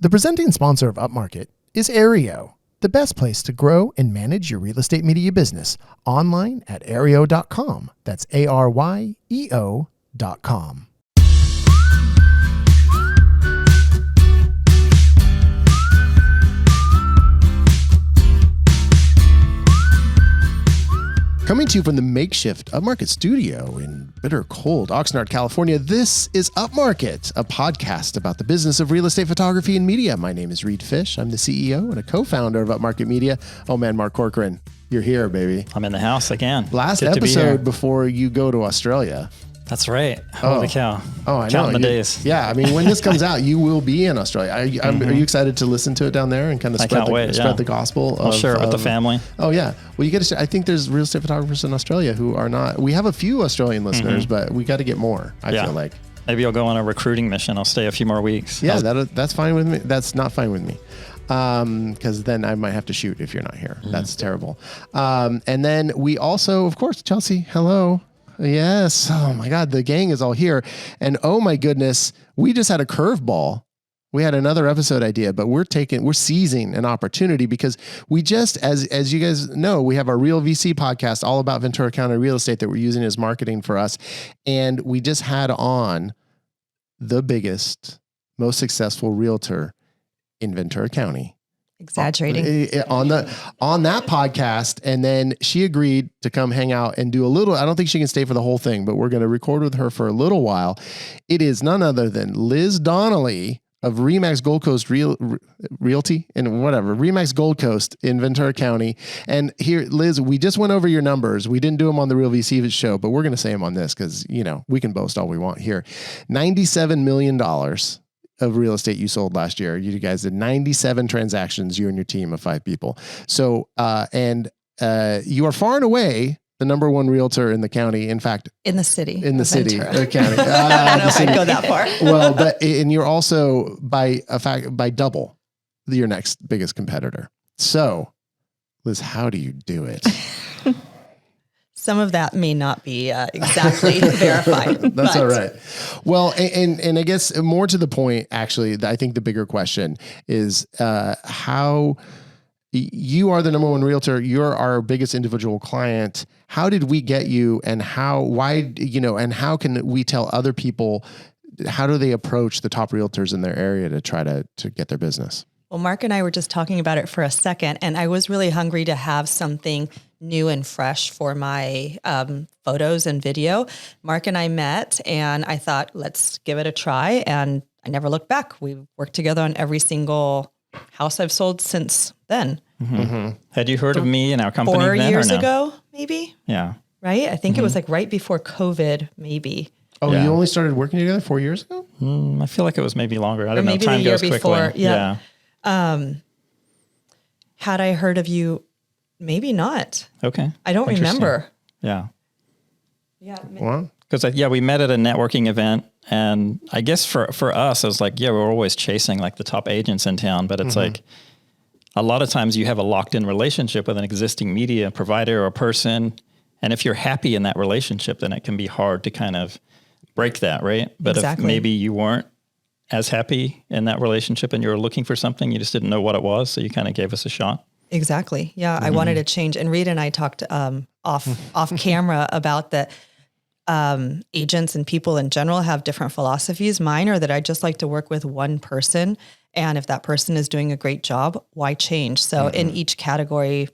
The presenting sponsor of Upmarket is Aereo, the best place to grow and manage your real estate media business online at aereo.com. That's ARYEO.com. Coming to you from the makeshift Upmarket studio in bitter cold Oxnard, California, this is Upmarket, a podcast about the business of real estate photography and media. My name is Reed Fish. I'm the CEO and a co-founder of Upmarket Media. Oh man, Mark Corcoran, you're here, baby. I'm in the house again. Last episode before you go to Australia. That's right. Holy cow. Oh, I know. Counting the days. Yeah, I mean, when this comes out, you will be in Australia. Are you excited to listen to it down there and kind of spread the gospel? I'll share it with the family. Oh, yeah. Well, you get to. I think there's real estate photographers in Australia who are not. We have a few Australian listeners, but we got to get more. I feel like. Maybe I'll go on a recruiting mission. I'll stay a few more weeks. Yeah, that's fine with me. That's not fine with me. Because then I might have to shoot if you're not here. That's terrible. And then we also, of course, Chelsea, hello. Yes. Oh my God. The gang is all here. And oh my goodness, we just had a curveball. We had another episode idea, but we're seizing an opportunity because we just, as you guys know, we have our Real VC podcast all about Ventura County real estate that we're using as marketing for us. And we just had on the biggest, most successful realtor in Ventura County. Exaggerating on that podcast. And then she agreed to come hang out and do a little, I don't think she can stay for the whole thing, but we're going to record with her for a little while. It is none other than Liz Donnelly of Remax Gold Coast Realty and whatever, Remax Gold Coast in Ventura County. And here, Liz, we just went over your numbers. We didn't do them on the Real VC show, but we're going to say them on this because, you know, we can boast all we want here. $97 million of real estate you sold last year. You guys did 97 transactions, you and your team of 5 people. So, you are far and away the number one realtor in the county. In fact, in the city, the county. I don't know if I'd go that far. Well, and you're also by double your next biggest competitor. So, Liz, how do you do it? Some of that may not be exactly verified. That's all right. Well, and I guess more to the point, actually, I think the bigger question is how you are the number one realtor. You're our biggest individual client. How did we get you, and how can we tell other people, how do they approach the top realtors in their area to try to get their business? Well, Mark and I were just talking about it for a second, and I was really hungry to have something new and fresh for my photos and video. Mark and I met, and I thought, let's give it a try. And I never looked back. We worked together on every single house I've sold since then. Had you heard of me and our company 4 then, years or no? ago, maybe? Yeah. Right? I think it was like right before COVID, maybe. Oh, you only started working together 4 years ago? I feel like it was maybe longer. I don't know. Maybe Time the year goes before. quickly. Yeah. Had I heard of you? Maybe not. Okay. I don't remember. Yeah. Yeah. Well, because we met at a networking event, and I guess for us, I was like, we're always chasing like the top agents in town, but it's like a lot of times you have a locked in relationship with an existing media provider or person. And if you're happy in that relationship, then it can be hard to kind of break that. Right. But if maybe you weren't as happy in that relationship and you were looking for something, you just didn't know what it was. So you kind of gave us a shot. Exactly. Yeah. I wanted to change. And Reed and I talked off camera about that. Agents and people in general have different philosophies. Mine are that I just like to work with one person. And if that person is doing a great job, why change? So in each category,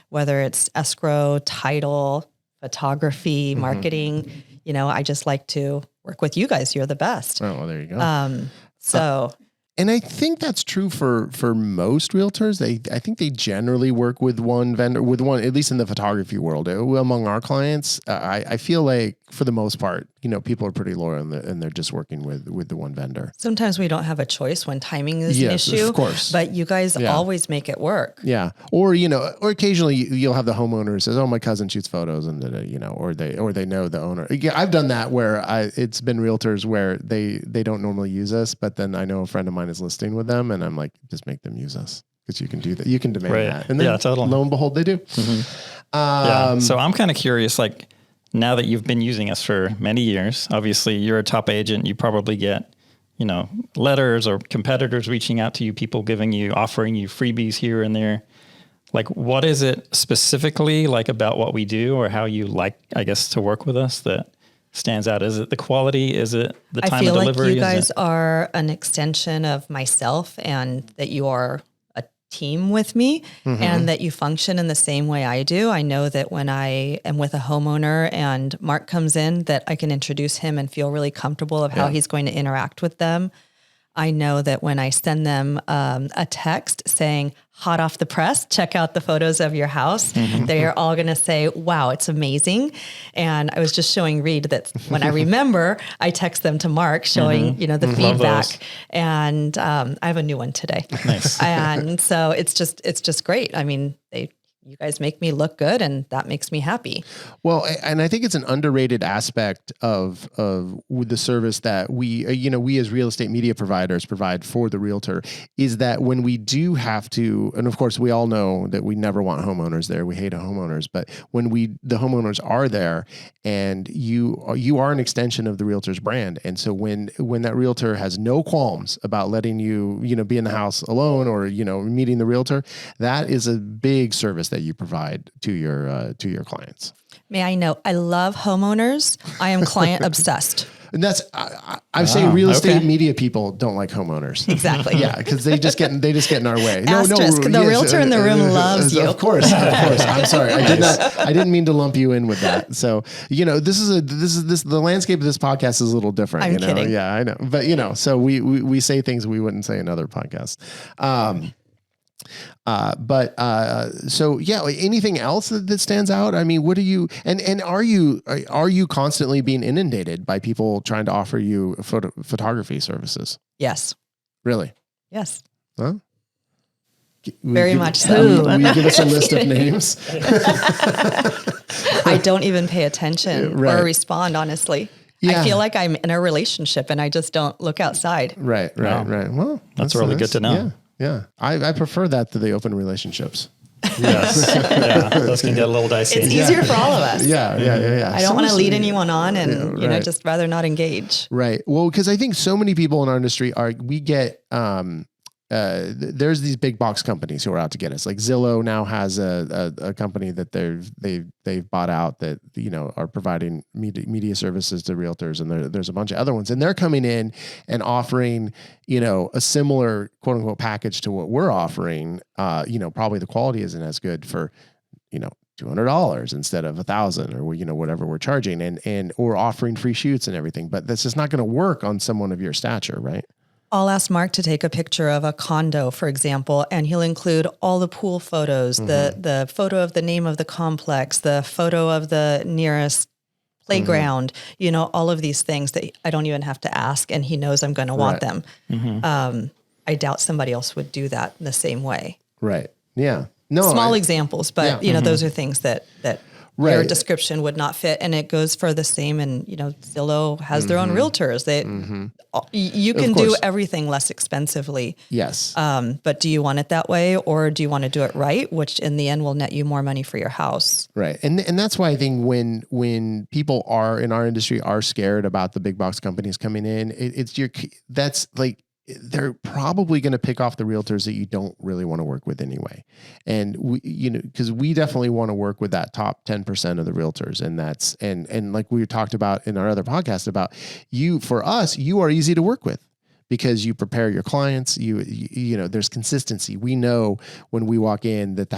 whether it's escrow, title, photography, marketing, I just like to work with you guys. You're the best. Oh, well, there you go. And I think that's true for most realtors. I think they generally work with one vendor, at least in the photography world. Among our clients, I feel like for the most part, people are pretty loyal and they're just working with the one vendor. Sometimes we don't have a choice when timing is an issue. Yes, of course. But you guys always make it work. Yeah. Or, or occasionally you'll have the homeowner who says, oh, my cousin shoots photos and, or they know the owner. Yeah, I've done that where it's been realtors where they don't normally use us, but then I know a friend of mine is listing with them and I'm like, just make them use us because you can do that. You can demand that. And then totally. Lo and behold, they do. So I'm kind of curious, like, now that you've been using us for many years, obviously you're a top agent, you probably get, letters or competitors reaching out to you, people offering you freebies here and there. Like, what is it specifically like about what we do or how you like, I guess, to work with us that stands out? Is it the quality? Is it the time of delivery? I feel like you guys are an extension of myself, and that you are a team with me, and that you function in the same way I do. I know that when I am with a homeowner and Mark comes in, that I can introduce him and feel really comfortable of how he's going to interact with them. I know that when I send them a text saying, hot off the press, check out the photos of your house, they are all going to say, wow, it's amazing. And I was just showing Reed that when I remember, I text them to Mark showing, the feedback. And I have a new one today. Nice. And so it's just great. I mean, you guys make me look good, and that makes me happy. Well, and I think it's an underrated aspect of the service that we as real estate media providers provide for the realtor, is that when we do have to, and of course we all know that we never want homeowners there. We hate homeowners, but when the homeowners are there, and you are an extension of the realtor's brand. And so when that realtor has no qualms about letting you be in the house alone, or, meeting the realtor, that is a big service that you provide to your clients. May I know, I love homeowners. I am client obsessed. And that's, I say real estate media people don't like homeowners. Exactly. Yeah. Because they just get in our way. Asterisk, the realtor in the room loves you. Of course. I'm sorry. I didn't mean to lump you in with that. So, the landscape of this podcast is a little different. I'm kidding. Yeah, I know. But so we say things we wouldn't say in other podcasts. Anything else that stands out? I mean, what are you, and are you constantly being inundated by people trying to offer you photography services? Yes. Really? Yes. Huh? Very much so. Will you give us a list of names? I don't even pay attention Right. or respond, honestly. Yeah. I feel like I'm in a relationship and I just don't look outside. Right. Well, that's really good to know. Yeah. I prefer that to the open relationships. Yes. Yeah. Those can get a little dicey. It's easier for all of us. Yeah. I don't want to lead anyone on and, just rather not engage. Right. Well, because I think so many people in our industry there's these big box companies who are out to get us. Like Zillow now has a company that they've bought out that, are providing media services to realtors. And there's a bunch of other ones, and they're coming in and offering, a similar quote unquote package to what we're offering. Probably the quality isn't as good for, $200 instead of $1,000 or, whatever we're charging, and or offering free shoots and everything, but that's just not going to work on someone of your stature. Right. I'll ask Mark to take a picture of a condo, for example, and he'll include all the pool photos, the photo of the name of the complex, the photo of the nearest playground, all of these things that I don't even have to ask, and he knows I'm going to want them. I doubt somebody else would do that in the same way. Right. Yeah. No. Small examples, but those are things that Right. Their description would not fit, and it goes for the same. And Zillow has their own realtors. You can do everything less expensively. Yes. But do you want it that way, or do you want to do it right, which in the end will net you more money for your house? Right. And that's why I think when people are in our industry are scared about the big box companies coming in, that's like, they're probably going to pick off the realtors that you don't really want to work with anyway. And because we definitely want to work with that top 10% of the realtors. And that's, and like we talked about in our other podcast about for us, you are easy to work with because you prepare your clients, there's consistency. We know when we walk in that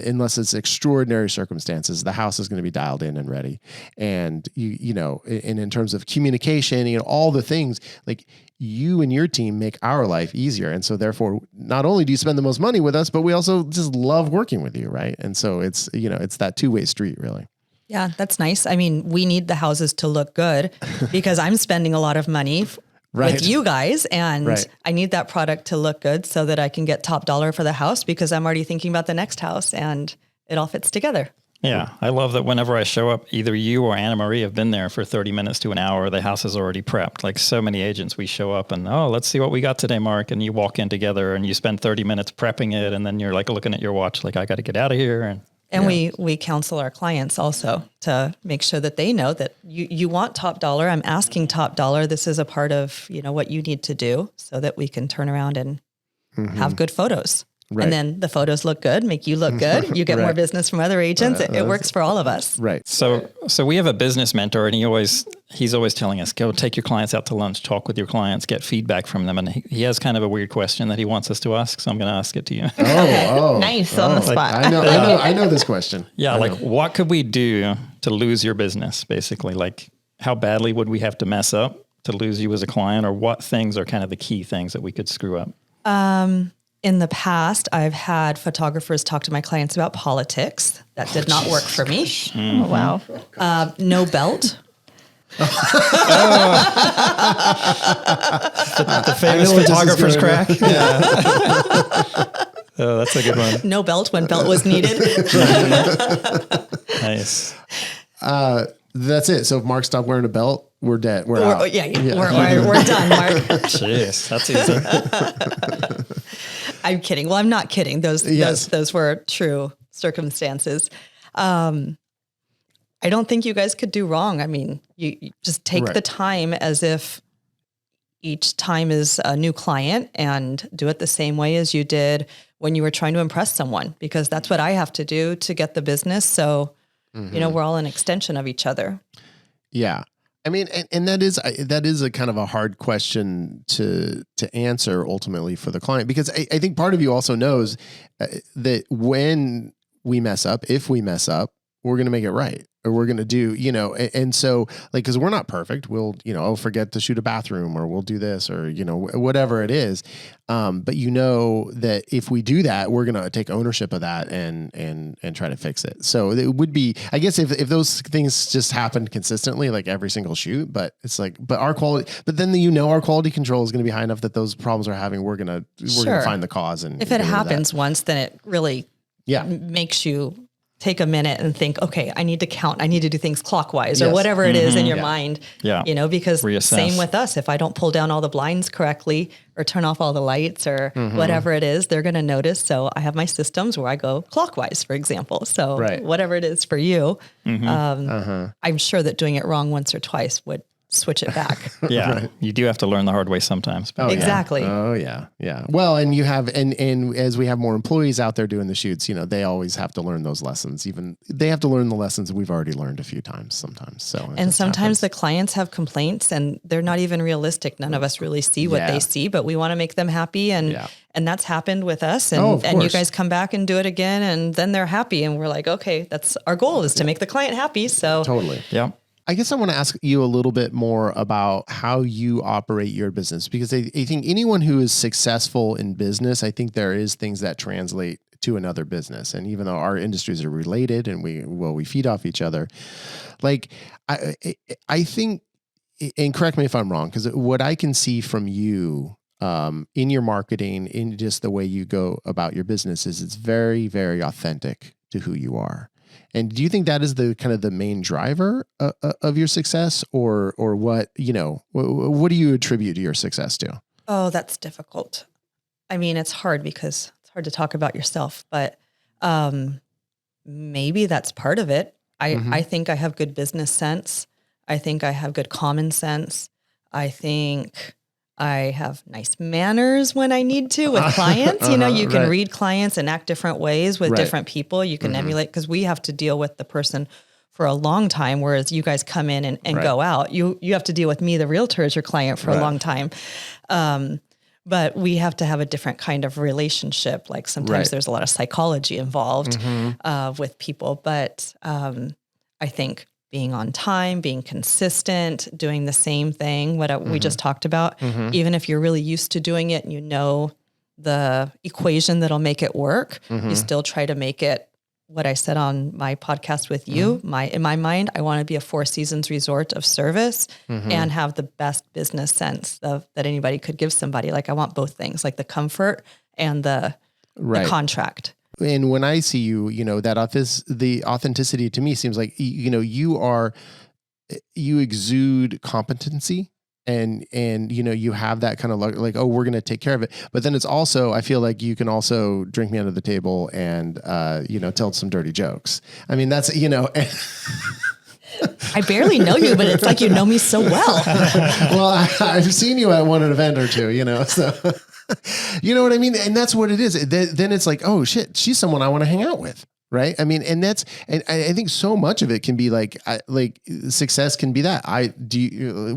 unless it's extraordinary circumstances, the house is going to be dialed in and ready. And and in terms of communication, all the things, like you and your team make our life easier. And so therefore, not only do you spend the most money with us, but we also just love working with you. Right. And so it's that two-way street, really. Yeah, that's nice. I mean, we need the houses to look good because I'm spending a lot of money with you guys, and I need that product to look good so that I can get top dollar for the house because I'm already thinking about the next house and it all fits together. Yeah. I love that whenever I show up, either you or Anna Marie have been there for 30 minutes to an hour. The house is already prepped. Like so many agents, we show up and, let's see what we got today, Mark. And you walk in together and you spend 30 minutes prepping it. And then you're like looking at your watch, like, I got to get out of here. And And we counsel our clients also to make sure that they know that you want top dollar. I'm asking top dollar. This is a part of, what you need to do so that we can turn around and have good photos. Right. And then the photos look good, make you look good. You get more Right. business from other agents. It works for all of us. Right. So we have a business mentor, and he's always telling us, go take your clients out to lunch, talk with your clients, get feedback from them. And he has kind of a weird question that he wants us to ask. So I'm going to ask it to you. Nice on the spot. I know this question. Yeah. What could we do to lose your business? Basically, like how badly would we have to mess up to lose you as a client, or what things are kind of the key things that we could screw up? In the past, I've had photographers talk to my clients about politics. That did not work for me. Oh, wow. No belt. The famous photographer's crack. Yeah. Oh, that's a good one. No belt when belt was needed. Nice. That's it. So if Mark stopped wearing a belt, we're dead. We're out. We're done, Mark. Jeez, that's easy. I'm kidding. Well, I'm not kidding. Those were true circumstances. I don't think you guys could do wrong. I mean, you just take the time as if each time is a new client and do it the same way as you did when you were trying to impress someone, because that's what I have to do to get the business. So, we're all an extension of each other. Yeah. I mean, and that is a kind of a hard question to answer ultimately for the client, because I think part of you also knows that when we mess up, if we mess up, we're going to make it right, or we're going to do, and so like, cause we're not perfect. We'll, forget to shoot a bathroom, or we'll do this, or, whatever it is. But that if we do that, we're going to take ownership of that and try to fix it. So it would be, I guess if those things just happened consistently, like every single shoot, but it's like, but our quality, but then our quality control is going to be high enough that those problems are having, we're going to find the cause. And if it happens once, then it really makes you take a minute and think, okay, I need to count. I need to do things clockwise or whatever it is in your mind, because reassess. Same with us. If I don't pull down all the blinds correctly or turn off all the lights or whatever it is, they're going to notice. So I have my systems where I go clockwise, for example. So whatever it is for you, I'm sure that doing it wrong once or twice would switch it back. You do have to learn the hard way sometimes. Exactly. Oh yeah. Well, and you have, and as we have more employees out there doing the shoots, they always have to learn those lessons. Even they have to learn the lessons we've already learned a few times sometimes. So, and sometimes the clients have complaints and they're not even realistic. None of us really see what they see, but we want to make them happy. And that's happened with us. And you guys come back and do it again, and then they're happy. And we're like, okay, that's our goal, is to make the client happy. So totally. Yeah. I guess I want to ask you a little bit more about how you operate your business, because I think anyone who is successful in business, I think there is things that translate to another business. And even though our industries are related and we feed off each other, like I think, and correct me if I'm wrong, because what I can see from you in your marketing, in just the way you go about your business, is it's very, very authentic to who you are. And do you think that is the kind of the main driver of your success, or what, what do you attribute to your success to? Oh, that's difficult. I mean, it's hard because it's hard to talk about yourself, but maybe that's part of it. I think I have good business sense. I think I have good common sense. I think I have nice manners when I need to with clients. You can read clients and act different ways with different people. You can emulate, because we have to deal with the person for a long time, whereas you guys come in and go out. You have to deal with me, the realtor, as your client for a long time. But we have to have a different kind of relationship. Like sometimes there's a lot of psychology involved with people. But I think being on time, being consistent, doing the same thing, what we just talked about, even if you're really used to doing it and you know the equation that'll make it work, you still try to make it what I said on my podcast with you. In my mind, I want to be a Four Seasons resort of service and have the best business sense that anybody could give somebody. Like I want both things, like the comfort and the contract. And when I see you, the authenticity to me seems like, you exude competency and you have that kind of like, oh, we're going to take care of it. But then it's also, I feel like you can also drink me under the table and, tell some dirty jokes. I mean, that's, I barely know you, but it's like you know me so well. Well, I've seen you at one event or two, so you know what I mean? And that's what it is. Then it's like, oh shit, she's someone I want to hang out with. Right. I mean, and I think so much of it can be like success can be that.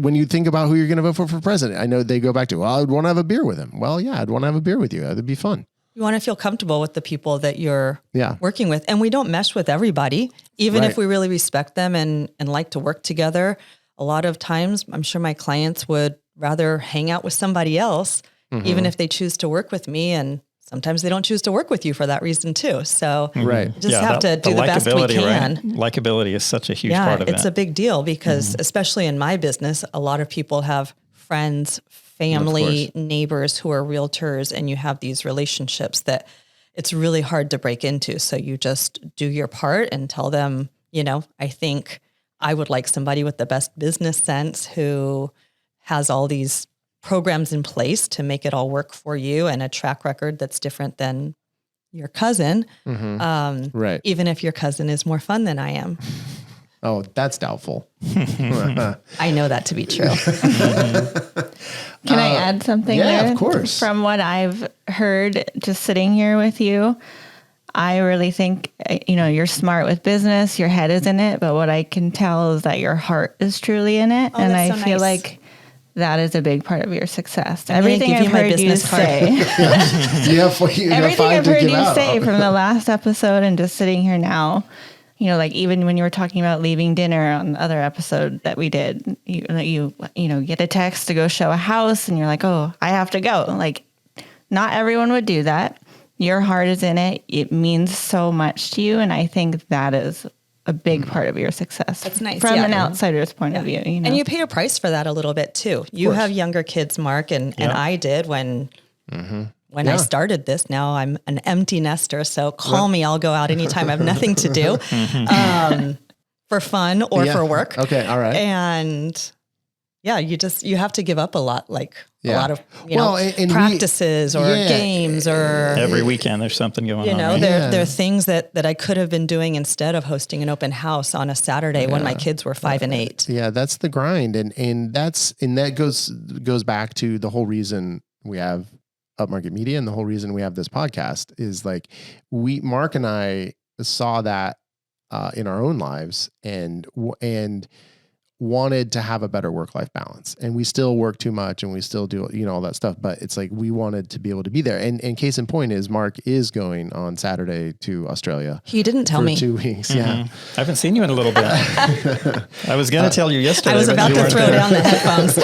When you think about who you're going to vote for president, I know they go back to, well, I'd want to have a beer with him. Well, yeah, I'd want to have a beer with you. That'd be fun. You want to feel comfortable with the people that you're working with. And we don't mesh with everybody, even if we really respect them and like to work together. A lot of times, I'm sure my clients would rather hang out with somebody else, even if they choose to work with me. And sometimes they don't choose to work with you for that reason too. So you just have to do the best we can. Right? Likability is such a huge part of it. It's a big deal because especially in my business, a lot of people have friends, family, neighbors who are realtors, and you have these relationships that it's really hard to break into. So you just do your part and tell them, I think I would like somebody with the best business sense who has all these programs in place to make it all work for you and a track record that's different than your cousin. Right. Even if your cousin is more fun than I am. Oh, that's doubtful. I know that to be true. Can I add something there? Yeah, of course. From what I've heard just sitting here with you, I really think, you're smart with business, your head is in it, but what I can tell is that your heart is truly in it. And I feel like that is a big part of your success. Everything I've heard you say, everything I've heard you say from the last episode and just sitting here now, like even when you were talking about leaving dinner on the other episode that we did, you get a text to go show a house and you're like, oh, I have to go. Like not everyone would do that. Your heart is in it. It means so much to you. And I think that is a big part of your success. That's nice. From an outsider's point of view. And you pay a price for that a little bit too. You have younger kids, Mark, and I did when I started this. Now I'm an empty nester. So call me. I'll go out anytime I have nothing to do for fun or for work. Okay. All right. And you have to give up a lot, a lot of, and practices or games or every weekend there's something going on. There are things that I could have been doing instead of hosting an open house on a Saturday when my kids were 5 and 8. Yeah. That's the grind. And that goes back to the whole reason we have Upmarket Media and the whole reason we have this podcast is like Mark and I saw that in our own lives and wanted to have a better work-life balance. And we still work too much and we still do, all that stuff. But it's like, we wanted to be able to be there. And case in point is Mark is going on Saturday to Australia. He didn't tell me. 2 weeks. Yeah. I haven't seen you in a little bit. I was going to tell you yesterday. I was about to throw down the headphones.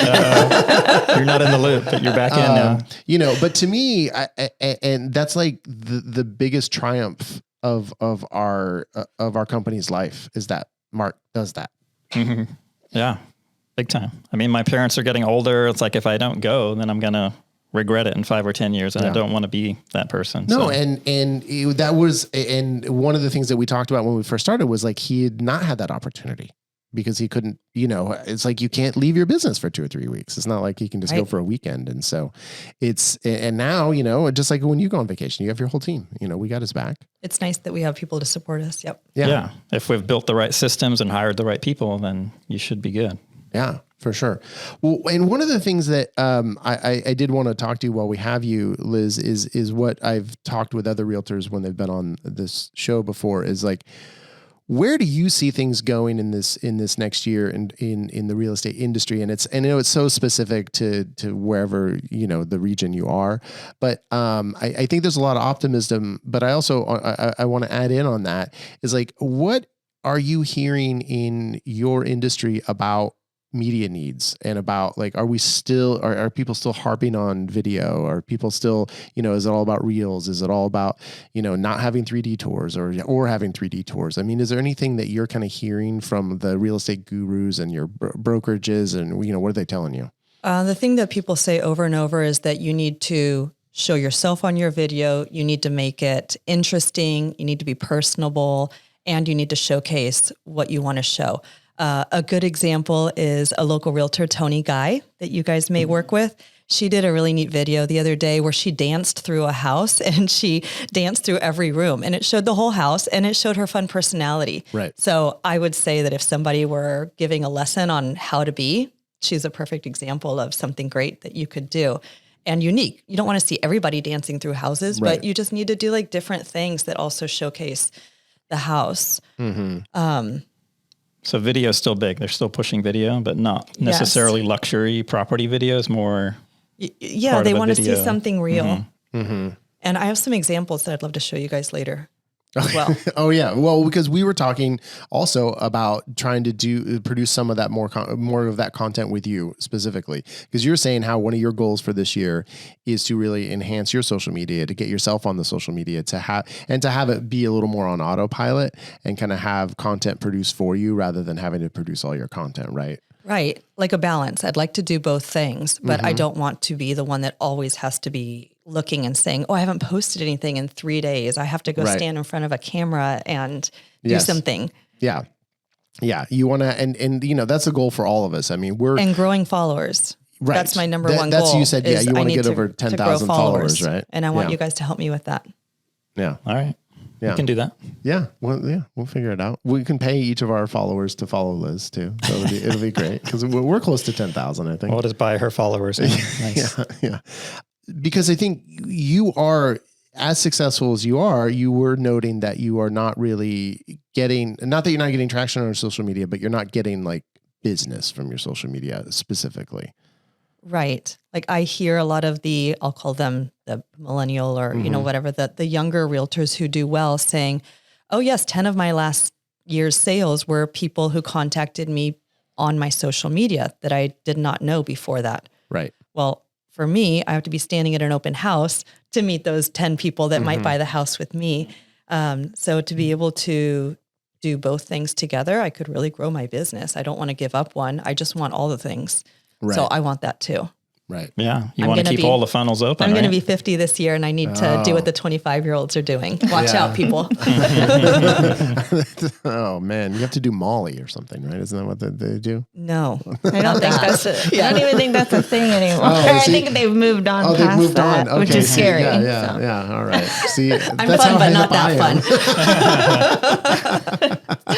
You're not in the loop, but you're back in now. But to me, and that's like the biggest triumph of our company's life is that Mark does that. Mm-hmm. Yeah, big time. I mean, my parents are getting older. It's like, if I don't go, then I'm going to regret it in 5 or 10 years. And I don't want to be that person. No. And that was, and one of the things that we talked about when we first started was like, he had not had that opportunity because he couldn't, it's like, you can't leave your business for 2 or 3 weeks. It's not like he can just go for a weekend. And so and now, just like when you go on vacation, you have your whole team, we got his back. It's nice that we have people to support us. Yep. Yeah. If we've built the right systems and hired the right people, then you should be good. Yeah, for sure. Well, and one of the things that I did want to talk to you while we have you, Liz, is what I've talked with other realtors when they've been on this show before is like, where do you see things going in this next year in the real estate industry? And it's so specific to wherever, the region you are, but I think there's a lot of optimism, but I also, I want to add in on that is like, what are you hearing in your industry about media needs and about like, are people still harping on video? Are people still, is it all about reels? Is it all about, not having 3D tours or having 3D tours? I mean, is there anything that you're kind of hearing from the real estate gurus and your brokerages and, what are they telling you? The thing that people say over and over is that you need to show yourself on your video. You need to make it interesting. You need to be personable and you need to showcase what you want to show. A good example is a local realtor, Tony Guy, that you guys may work with. She did a really neat video the other day where she danced through a house and she danced through every room, and it showed the whole house and it showed her fun personality. Right. So I would say that if somebody were giving a lesson on how to be, she's a perfect example of something great that you could do and unique. You don't want to see everybody dancing through houses, but you just need to do like different things that also showcase the house. So video is still big. They're still pushing video, but not necessarily luxury property videos, more. Yeah, they want to see something real. And I have some examples that I'd love to show you guys later as well. Oh yeah. Well, because we were talking also about trying to produce some of that more of that content with you specifically, because you're saying how one of your goals for this year is to really enhance your social media, to get yourself on the social media, to have it be a little more on autopilot and kind of have content produced for you rather than having to produce all your content. Right. Right. Like a balance. I'd like to do both things, but I don't want to be the one that always has to be looking and saying, oh, I haven't posted anything in 3 days. I have to go stand in front of a camera and do something. Yeah. Yeah. You want to, and you know, that's a goal for all of us. I mean, and growing followers. Right. That's my number one goal. That's, you said, you want to get over 10,000 followers, right? And I want you guys to help me with that. Yeah. All right. Yeah. We can do that. Yeah. Well, yeah, we'll figure it out. We can pay each of our followers to follow Liz too. So it'll be great because we're close to 10,000, I think. We'll just buy her followers. Nice. Yeah. Because I think you are as successful as you are. You were noting that you are not really getting, not that you're not getting traction on social media, but you're not getting like business from your social media specifically. Right. Like I hear a lot of I'll call them the millennial or, you know, whatever, the younger realtors who do well saying, oh yes, 10 of my last year's sales were people who contacted me on my social media that I did not know before that. Right. Well, for me, I have to be standing at an open house to meet those 10 people that might buy the house with me. So to be able to do both things together, I could really grow my business. I don't want to give up one. I just want all the things. Right. So I want that too. Right. Yeah. You want to keep all the funnels open. I'm going to be 50 this year and I need to do what the 25-year-olds are doing. Watch out, people. Oh man. You have to do Molly or something, right? Isn't that what they do? No. I don't think that's I don't even think that's a thing anymore. I think they've moved on past that, okay. which is scary. Yeah. All right. See, I'm fun, but not that fun.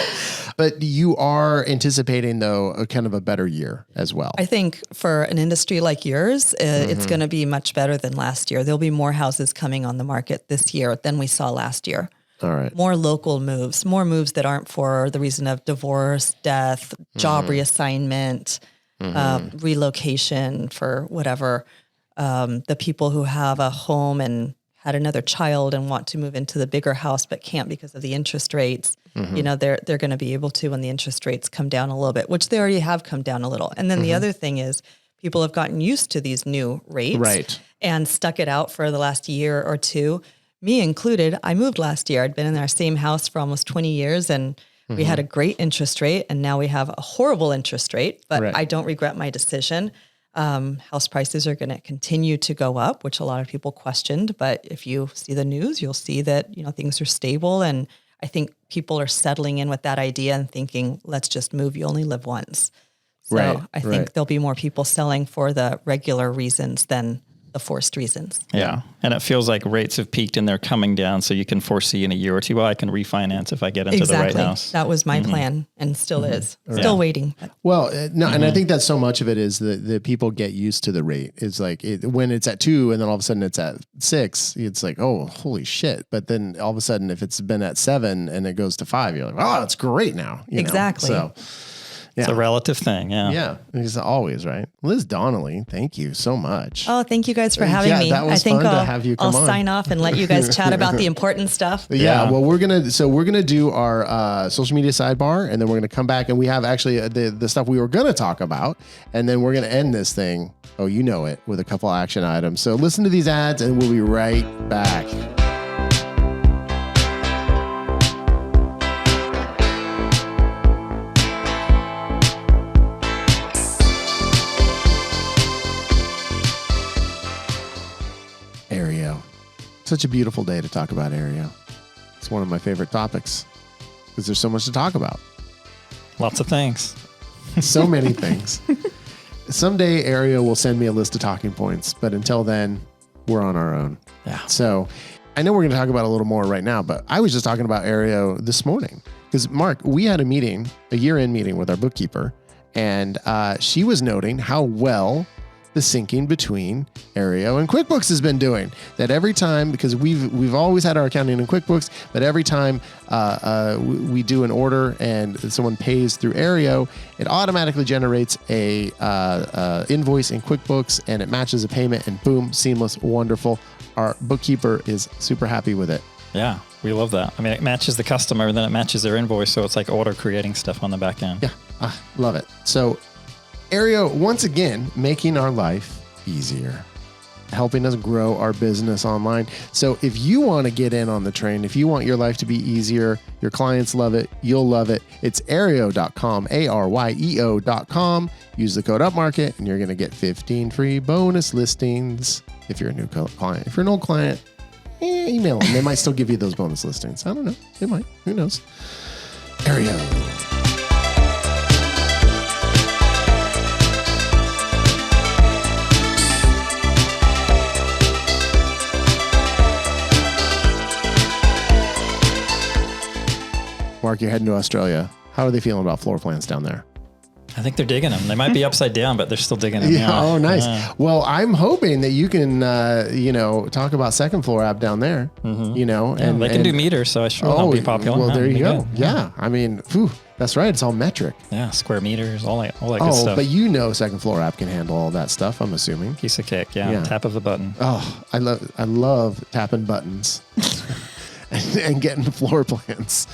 But you are anticipating, though, a kind of a better year as well. I think for an industry like yours, it's going to be much better than last year. There'll be more houses coming on the market this year than we saw last year. All right. More local moves, more moves that aren't for the reason of divorce, death, job reassignment, relocation for whatever. The people who have a home and had another child and want to move into the bigger house but can't because of the interest rates. You know, they're going to be able to when the interest rates come down a little bit, which they already have come down a little. And then the other thing is people have gotten used to these new rates and stuck it out for the last year or two, me included. I moved last year. I'd been in our same house for almost 20 years and we had a great interest rate and now we have a horrible interest rate, but I don't regret my decision. House prices are going to continue to go up, which a lot of people questioned. But if you see the news, you'll see that, you know, things are stable. And I think people are settling in with that idea and thinking, let's just move. You only live once. So I think there'll be more people selling for the regular reasons than the forced reasons. Yeah. And it feels like rates have peaked and they're coming down. So you can foresee in a year or two, well, I can refinance if I get into the right house. That was my plan and still is. Still waiting. Well, no, and I think that so much of it is the people get used to the rate. It's like when it's at 2 and then all of a sudden it's at 6, it's like, oh, holy shit. But then all of a sudden, if it's been at 7 and it goes to 5, you're like, oh, it's great now. You exactly. know? So it's a relative thing. Yeah. Yeah. It's always right. Liz Donnelly, thank you so much. Oh, thank you guys for having me. That was I think fun to have you come I'll on. sign off and let you guys chat about the important stuff. Yeah. Well, we're going to do our social media sidebar and then we're going to come back and we have actually the stuff we were going to talk about. And then we're going to end this thing. Oh, you know it, with a couple action items. So listen to these ads and we'll be right back. Such a beautiful day to talk about Aereo. It's one of my favorite topics because there's so much to talk about. Lots of things. So many things. Someday Aereo will send me a list of talking points, but until then, we're on our own. Yeah. So I know we're going to talk about it a little more right now, but I was just talking about Aereo this morning because Mark, we had a year-end meeting with our bookkeeper, and she was noting how well the syncing between Aereo and QuickBooks has been doing. That every time, because we've always had our accounting in QuickBooks, but every time we do an order and someone pays through Aereo, it automatically generates a invoice in QuickBooks, and it matches a payment, and boom, seamless, wonderful. Our bookkeeper is super happy with it. Yeah, we love that. I mean, it matches the customer, and then it matches their invoice, so it's like order creating stuff on the back end. Yeah, love it. So Aereo, once again, making our life easier, helping us grow our business online. So if you want to get in on the train, if you want your life to be easier, your clients love it, you'll love it. It's Aereo.com, ARYEO.com. Use the code Upmarket, and you're going to get 15 free bonus listings. If you're a new client, if you're an old client, email them. They might still give you those bonus listings. I don't know. They might. Who knows? Aereo. Mark, you're heading to Australia. How are they feeling about floor plans down there? I think they're digging them. They might be upside down, but they're still digging them. Yeah. Oh, nice. Well, I'm hoping that you can, talk about Second Floor app down there. And they can do meters, so I sure will be popular. Well, there you go. Good. Yeah. I mean, that's right. It's all metric. Yeah, square meters, all that good stuff. But Second Floor app can handle all that stuff, I'm assuming. Piece of cake. Yeah. Tap of the button. Oh, I love tapping buttons and getting floor plans.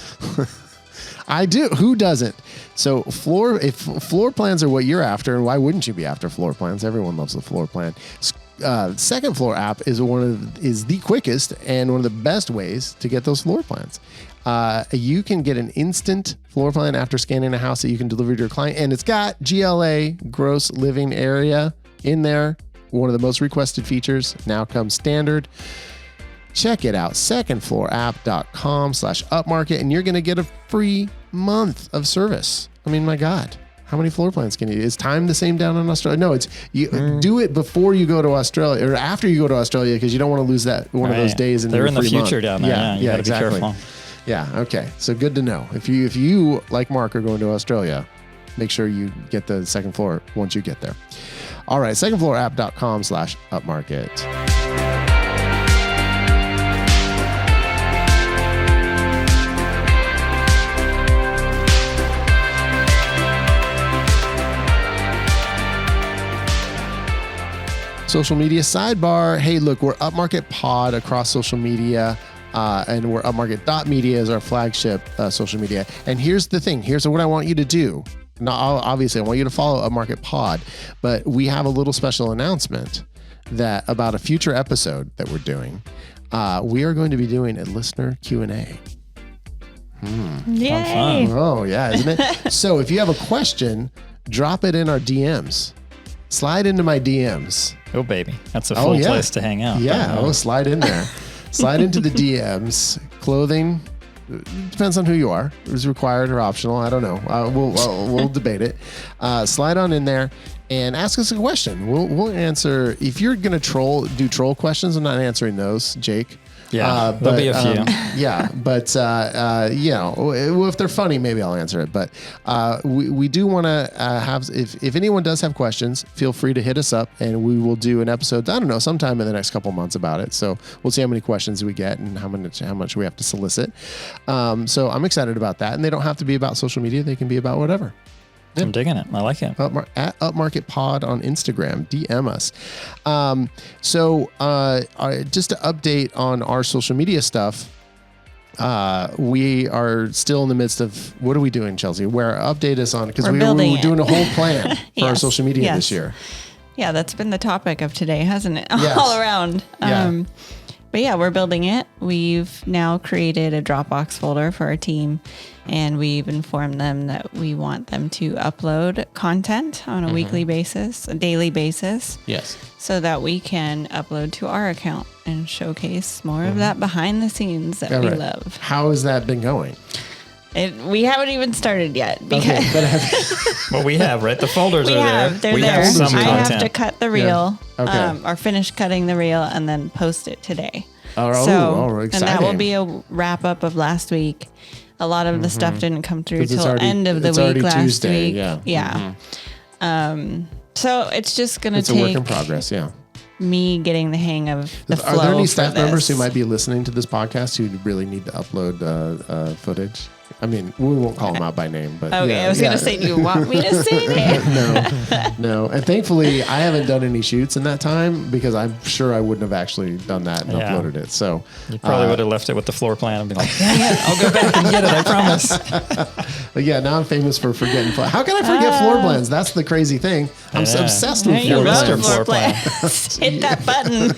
I do. Who doesn't? So if floor plans are what you're after, and why wouldn't you be after floor plans? Everyone loves the floor plan. Second Floor app is the quickest and one of the best ways to get those floor plans. You can get an instant floor plan after scanning a house that you can deliver to your client, and it's got GLA, gross living area, in there. One of the most requested features now comes standard. Check it out, secondfloorapp.com/upmarket, and you're going to get a free month of service. I mean, my God, how many floor plans can you? Is time the same down in Australia? No, it's do it before you go to Australia or after you go to Australia, because you don't want to lose that one of those days in They're in the free future month. down there. Yeah, exactly. Be careful. Yeah, okay. So good to know. If you like Mark are going to Australia, make sure you get the Second Floor once you get there. All right, secondfloorapp.com/upmarket. Social media sidebar. Hey, look, we're Upmarket Pod across social media, and we're Upmarket.media as our flagship social media. And here's the thing. Here's what I want you to do. Now, obviously, I want you to follow Upmarket Pod, but we have a little special announcement about a future episode that we're doing. We are going to be doing a listener Q&A. Yay! Oh, yeah, isn't it? So if you have a question, drop it in our DMs. Slide into my DMs. Oh, baby. That's a full place to hang out. Yeah. Slide in there. Slide into the DMs. Clothing, depends on who you are. Is required or optional. I don't know. We'll debate it. Slide on in there and ask us a question. We'll answer. If you're going to do troll questions, I'm not answering those, Jake. Yeah, there'll be a few. If they're funny, maybe I'll answer it. But we do want to have, if anyone does have questions, feel free to hit us up, and we will do an episode, I don't know, sometime in the next couple months about it. So we'll see how many questions we get and how much we have to solicit. So I'm excited about that. And they don't have to be about social media. They can be about whatever. Yeah. I'm digging it. I like it. At Upmarket Pod on Instagram. DM us. Just to update on our social media stuff, we are still in the midst of, what are we doing, Chelsea? Update us on, because we're doing a whole plan for our social media this year. Yeah, that's been the topic of today, hasn't it? Yes. All around. Yeah. But yeah, we're building it. We've now created a Dropbox folder for our team, and we've informed them that we want them to upload content on a weekly basis, a daily basis. Yes. So that we can upload to our account and showcase more of that behind the scenes that we love. How has that been going? We haven't even started yet because Okay, but Well, we have, right? The folders we are have. there. They're we there. have some I content. have to cut the reel, Okay. or finish cutting the reel, and then post it today. exciting. And that will be a wrap up of last week. A lot of the stuff didn't come through 'Cause it's till already- end of the it's week already last Tuesday, week. yeah. Yeah. So it's just gonna it's a work take in progress. Yeah. me getting the hang of the flow. Are there any for staff members who this. might be listening to this podcast who really need to upload footage? I mean, we won't call them out by name, but Okay, yeah, I was yeah. gonna say, do you want me to say that? No. And thankfully, I haven't done any shoots in that time because I'm sure I wouldn't have actually done that and Yeah. uploaded it. So You probably would have left it with the floor plan and been like, yeah, I'll go back and get it, I promise. but yeah, now I'm famous for forgetting. How can I forget floor plans? That's the crazy thing. I'm so Yeah. obsessed There with you floor go, plans. Floor plan. plans. Hit that button.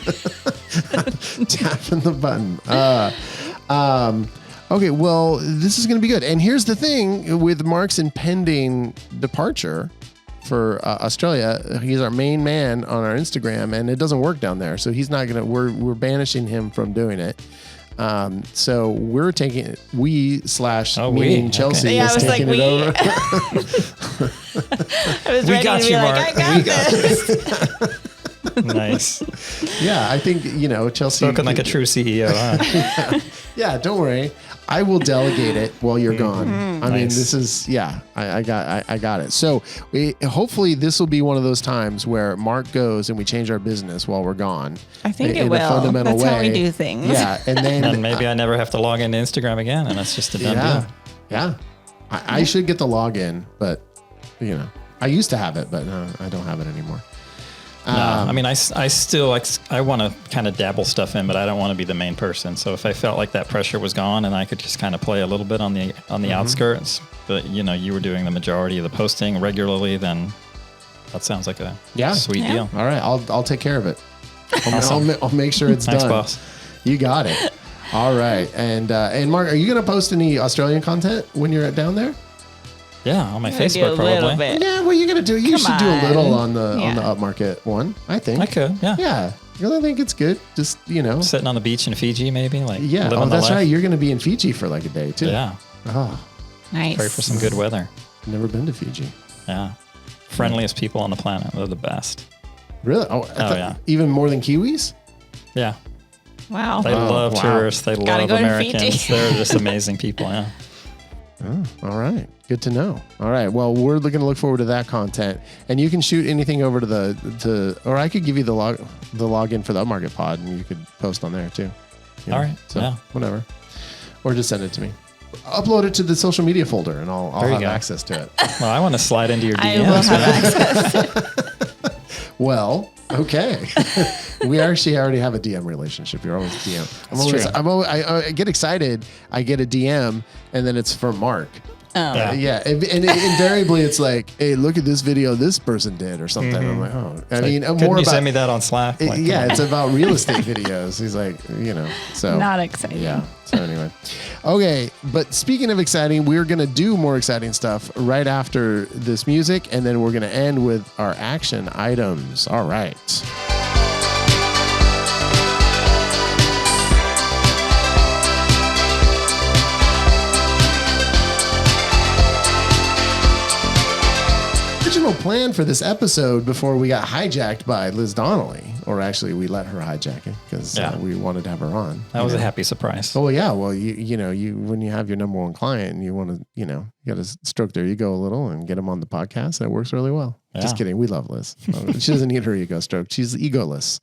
Tapping the button. Okay, well, this is going to be good. And here's the thing with Mark's impending departure for Australia. He's our main man on our Instagram, and it doesn't work down there. So he's not going to. We're banishing him from doing it. So we're taking it. Meaning we. Chelsea Okay. Yeah, is I was like, taking we. it over. I was We ready got to be you, like, Mark. I got We got this. Nice. Yeah, I think Chelsea. Spoken like a true CEO, huh? Yeah, don't worry. I will delegate it while you're gone. I mean, Nice. this is I got it. So hopefully this will be one of those times where Mark goes and we change our business while we're gone. I think in it will. a fundamental That's way. how we do things. Yeah, and then And maybe I never have to log into Instagram again, and that's just a done deal. yeah. I should get the login, but I used to have it, but no, I don't have it anymore. No, I mean, I still I want to kind of dabble stuff in, but I don't want to be the main person. So if I felt like that pressure was gone and I could just kind of play a little bit on the outskirts, but you were doing the majority of the posting regularly, then that sounds like a sweet deal. All right, I'll take care of it. I'll make sure it's Thanks, done. boss. You got it. All right, and Mark, are you going to post any Australian content when you're down there? Yeah, on my I do Facebook a little probably. bit. Yeah, what are you gonna do? You Come should do a little on. on the Upmarket one. I think I could, yeah. Yeah, I think it's good. Just Sitting on the beach in Fiji, maybe yeah. living Oh, the that's life. right. You're gonna be in Fiji for like a day too. Yeah, Oh, Nice. pray for some good weather. never been to Fiji. Yeah, friendliest people on the planet. They're the best. Really? Oh, yeah. Even more than Kiwis? Yeah, Wow. they love wow. tourists. They Gotta love go to Americans. Fiji. They're just amazing people. Yeah. Oh, all right. Good to know. All right. Well, we're going to look forward to that content, and you can shoot anything over to or I could give you the login for the Upmarket pod, and you could post on there too. All right. So Yeah. whatever, or just send it to me. Upload it to the social media folder, and I'll There you have go. access to it. Well, I want to slide into your I DMs. will have access. Well, okay. We actually already have a DM relationship. You're always DM. true. I get excited. I get a DM, and then it's from Mark. Oh. Yeah, and invariably it's like, hey, look at this video this person did or something. I'm like, oh, I mean, Couldn't more you about send me that on Slack? Like, yeah, it's about real estate videos. He's like, so Not exciting. yeah. So anyway, okay. But speaking of exciting, we're gonna do more exciting stuff right after this music, and then we're gonna end with our action items. All right. Original plan for this episode before we got hijacked by Liz Donnelly, or actually we let her hijack it because we wanted to have her on. That was a happy surprise. Oh yeah, well you when you have your number one client and you want to you got to stroke their ego a little and get them on the podcast, and it works really well. Just Yeah. kidding, we love Liz. She doesn't need her ego stroked. She's egoless.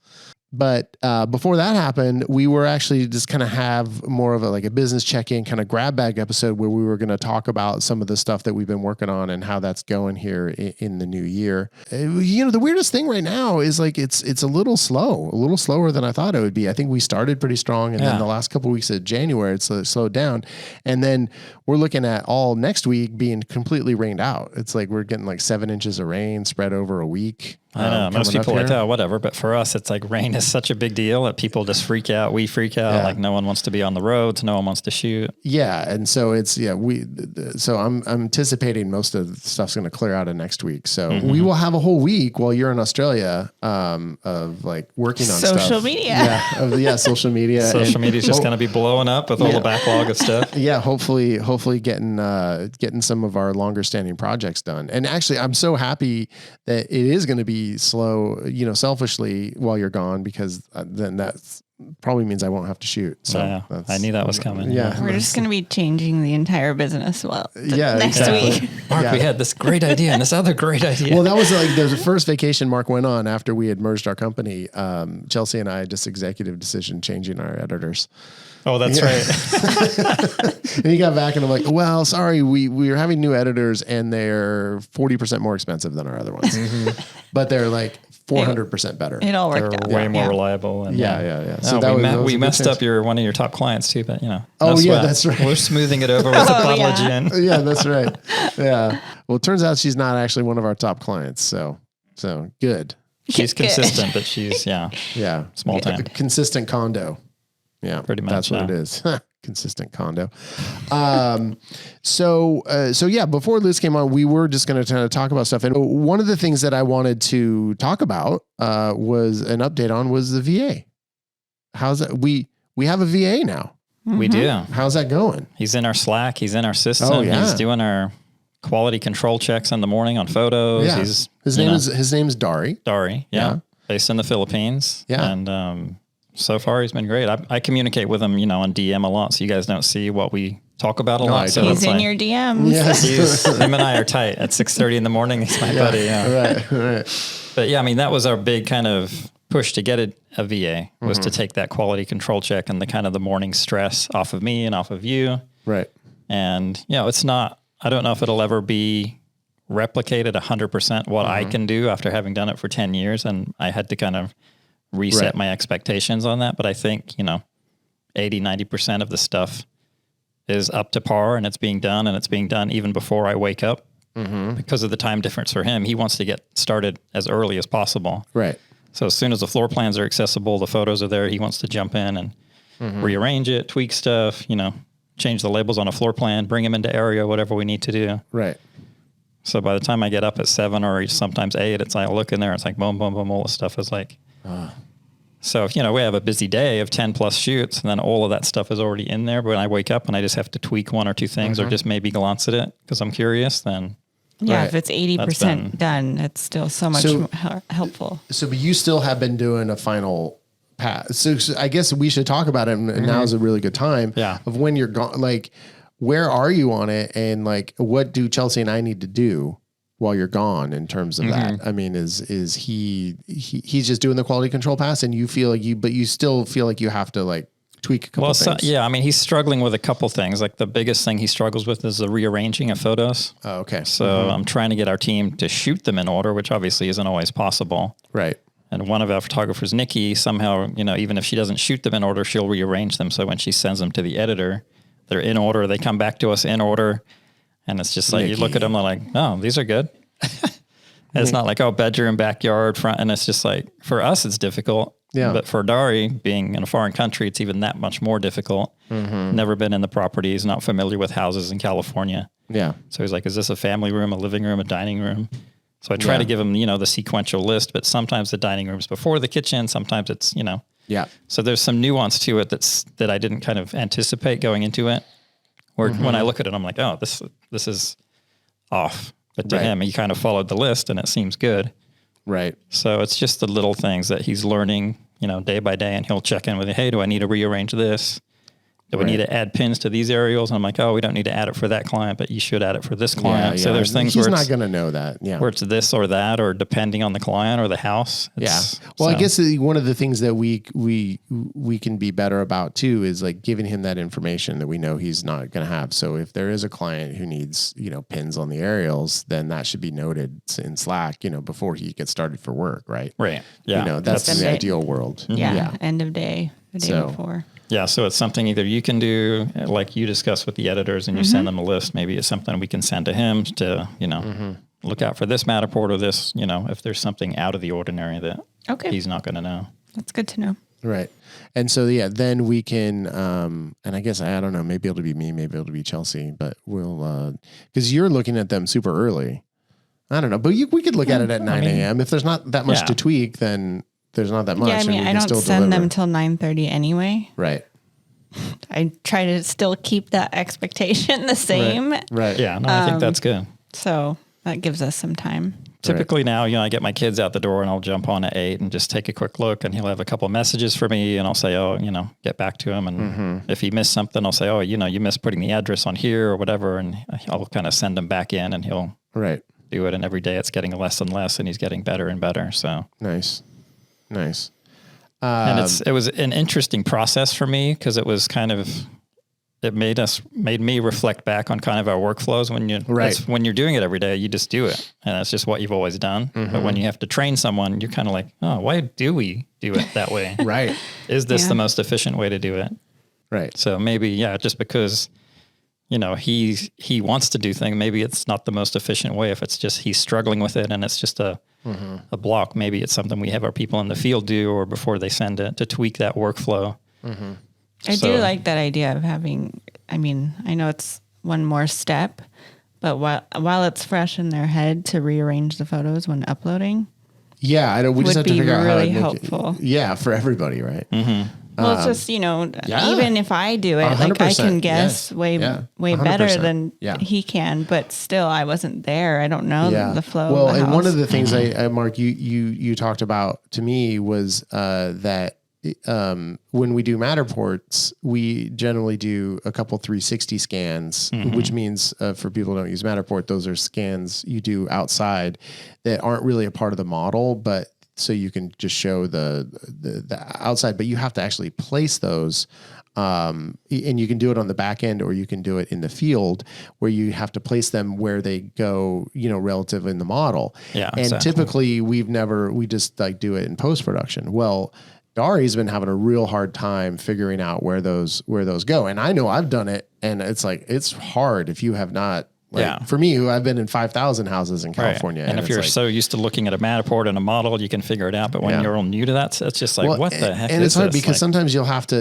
But before that happened, we were actually just kind of have more of a business check-in kind of grab bag episode where we were going to talk about some of the stuff that we've been working on and how that's going here in the new year. The weirdest thing right now is it's a little slower than I thought it would be. I think we started pretty strong, and then the last couple of weeks of January it's slowed down, and then we're looking at all next week being completely rained out. It's like we're getting 7 inches of rain spread over a week. I know. Most coming people are up like, here. oh, whatever. But for us, it's like rain is such a big deal that people just freak out. We freak out. Yeah. Like no one wants to be on the roads. No one wants to shoot. Yeah, and so I'm anticipating most of the stuff's going to clear out of next week. So we will have a whole week while you're in Australia of working on Social stuff. media. Social media. Social media is just going to be blowing up with all the backlog of stuff. Yeah, hopefully hopefully getting some of our longer standing projects done. And actually, I'm so happy that it is going to be slow, selfishly while you're gone, because then that's probably means I won't have to shoot. So I knew that was coming. Yeah. We're just going to be changing the entire business. Next exactly. week. Mark, we had this great idea and this other great idea. Well, that was like the first vacation Mark went on after we had merged our company. Chelsea and I just executive decision changing our editors. Oh, that's right. And he got back and I'm like, well, sorry, we are having new editors and they're 40% more expensive than our other ones. But they're like 400% better. It all worked out. Way more reliable. And Yeah. So we messed up one of your top clients too, but Oh, no yeah, sweat. that's right. We're smoothing it over with a bottle of gin. Yeah, that's right. Yeah. Well, it turns out she's not actually one of our top clients. So good. She's consistent, but she's, small time. Consistent condo. Yeah, pretty much. That's what it is. Consistent condo. So before Liz came on, we were just going to kind of talk about stuff. And one of the things that I wanted to talk about was an update on was the VA. How's that? We have a VA now. We do. How's that going? He's in our Slack. He's in our system. Oh, yeah. He's doing our quality control checks in the morning on photos. Yeah. His name's Dari. Dari. Yeah. Based in the Philippines. Yeah. And, so far, he's been great. I communicate with him, on DM a lot, so you guys don't see what we talk about a lot. So he's in your DMs. Yes. Him and I are tight at 6:30 in the morning. He's my buddy. Yeah. Right. But yeah, I mean, that was our big kind of push to get a VA was to take that quality control check and the kind of the morning stress off of me and off of you. Right. And, it's not, I don't know if it'll ever be replicated 100% what I can do after having done it for 10 years. And I had to kind of reset my expectations on that. But I think, 80, 90% of the stuff is up to par and it's being done even before I wake up because of the time difference for him. He wants to get started as early as possible. Right. So as soon as the floor plans are accessible, the photos are there, he wants to jump in and rearrange it, tweak stuff, change the labels on a floor plan, bring them into area, whatever we need to do. Right. So by the time I get up at 7 or sometimes 8, it's like, I look in there, it's like boom, boom, boom, all the stuff is like, so if, we have a busy day of 10 plus shoots and then all of that stuff is already in there, but when I wake up and I just have to tweak one or two things or just maybe glance at it because I'm curious, then. Yeah. If it's 80% done, it's still so much helpful. So, but you still have been doing a final pass. So I guess we should talk about it. And now is a really good time of when you're gone. Like, where are you on it? And like, what do Chelsea and I need to do while you're gone in terms of that? I mean, is he's just doing the quality control pass and you feel like but you still feel like you have to like tweak a couple things? I mean, he's struggling with a couple things. Like the biggest thing he struggles with is the rearranging of photos. Oh, okay. So I'm trying to get our team to shoot them in order, which obviously isn't always possible. Right. And one of our photographers, Nikki, somehow, even if she doesn't shoot them in order, she'll rearrange them. So when she sends them to the editor, they're in order. They come back to us in order. And it's just like, Nikki. You look at them, they're like, oh, these are good. It's not like, bedroom, backyard, front. And it's just like, for us, it's difficult. Yeah. But for Dari, being in a foreign country, it's even that much more difficult. Never been in the properties, not familiar with houses in California. Yeah. So he's like, is this a family room, a living room, a dining room? So I try to give him, the sequential list, but sometimes the dining room's before the kitchen. Sometimes it's, Yeah. So there's some nuance to it that I didn't kind of anticipate going into it. Where when I look at it, I'm like, oh, this is off. But to him, he kind of followed the list and it seems good. Right. So it's just the little things that he's learning, day by day, and he'll check in with, hey, do I need to rearrange this? Do we need to add pins to these aerials? And I'm like, we don't need to add it for that client, but you should add it for this client. Yeah. So there's things he's where not going to know that. Yeah. Where it's this or that, or depending on the client or the house. Well, I guess one of the things that we can be better about too is like giving him that information that we know he's not going to have. So if there is a client who needs, pins on the aerials, then that should be noted in Slack, before he gets started for work. Right. Right. Yeah. That's the ideal world. Yeah. End of day, the day before. Yeah, so it's something either you can do, like you discuss with the editors and you send them a list. Maybe it's something we can send to him to, look out for this Matterport or this, if there's something out of the ordinary that he's not going to know. That's good to know. Right. And so, then we can, and I guess, I don't know, maybe it'll be me, maybe it'll be Chelsea, but we'll, because you're looking at them super early. I don't know, but we could look at it at 9 a.m. If there's not that much to tweak, then there's not that much. Yeah, I don't send them till 9:30 anyway. Right. I try to still keep that expectation the same. Right. Yeah, no, I think that's good. So that gives us some time. Typically now, I get my kids out the door and I'll jump on at 8 and just take a quick look, and he'll have a couple of messages for me and I'll say, get back to him. And if he missed something, I'll say, you missed putting the address on here or whatever. And I'll kind of send him back in and he'll do it. And every day it's getting less and less and he's getting better and better. So nice. And it was an interesting process for me because it was it made me reflect back on kind of our workflows. When you're doing it every day, you just do it. And that's just what you've always done. But when you have to train someone, you're kind of like, oh, why do we do it that way? Right. Is this the most efficient way to do it? Right. So maybe, just because, he wants to do things, maybe it's not the most efficient way. If it's just, he's struggling with it and it's just a block, maybe it's something we have our people in the field do, or before they send it, to tweak that workflow. I do like that idea of having, I know it's one more step, but while it's fresh in their head to rearrange the photos when uploading. Yeah, I know. We just have to figure out how to really make helpful. for everybody, right? Well, it's just, even if I do it, like I can guess way better than he can, but still I wasn't there. I don't know the flow Well, of the and house. one of the things Mark, you talked about to me was that when we do Matterports, we generally do a couple 360 scans, which means for people who don't use Matterport, those are scans you do outside that aren't really a part of the model, but so you can just show the outside, but you have to actually place those. And you can do it on the back end, or you can do it in the field where you have to place them where they go, relative in the model. Yeah. And typically we just like do it in post-production. Well, Dari's been having a real hard time figuring out where those go. And I know I've done it, and it's hard if you have not. For me, who I've been in 5,000 houses in California. And if you're so used to looking at a Matterport and a model, you can figure it out. But when you're all new to that, it's just like, what the heck? And it's hard because sometimes you'll have to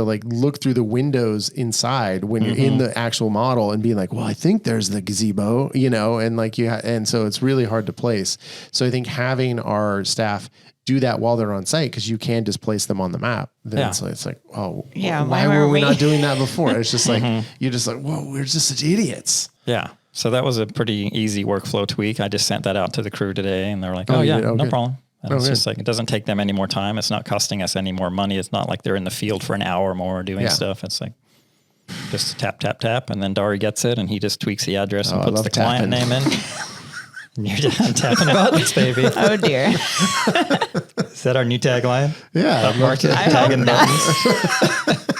like look through the windows inside when you're in the actual model and being like, well, I think there's the gazebo, and like and so it's really hard to place. So I think having our staff do that while they're on site, because you can just place them on the map. Then it's like, oh, why were we not doing that before? It's just like, you're just like, whoa, we're just such idiots. Yeah. So that was a pretty easy workflow tweak. I just sent that out to the crew today, and they're like, no problem. And it's just like, it doesn't take them any more time. It's not costing us any more money. It's not like they're in the field for an hour more doing stuff. It's like just tap, tap, tap. And then Dari gets it, and he just tweaks the address and puts the client name in. You're tapping buttons, baby. Oh dear. Is that our new tagline? Yeah. Upmarket, tagging buttons.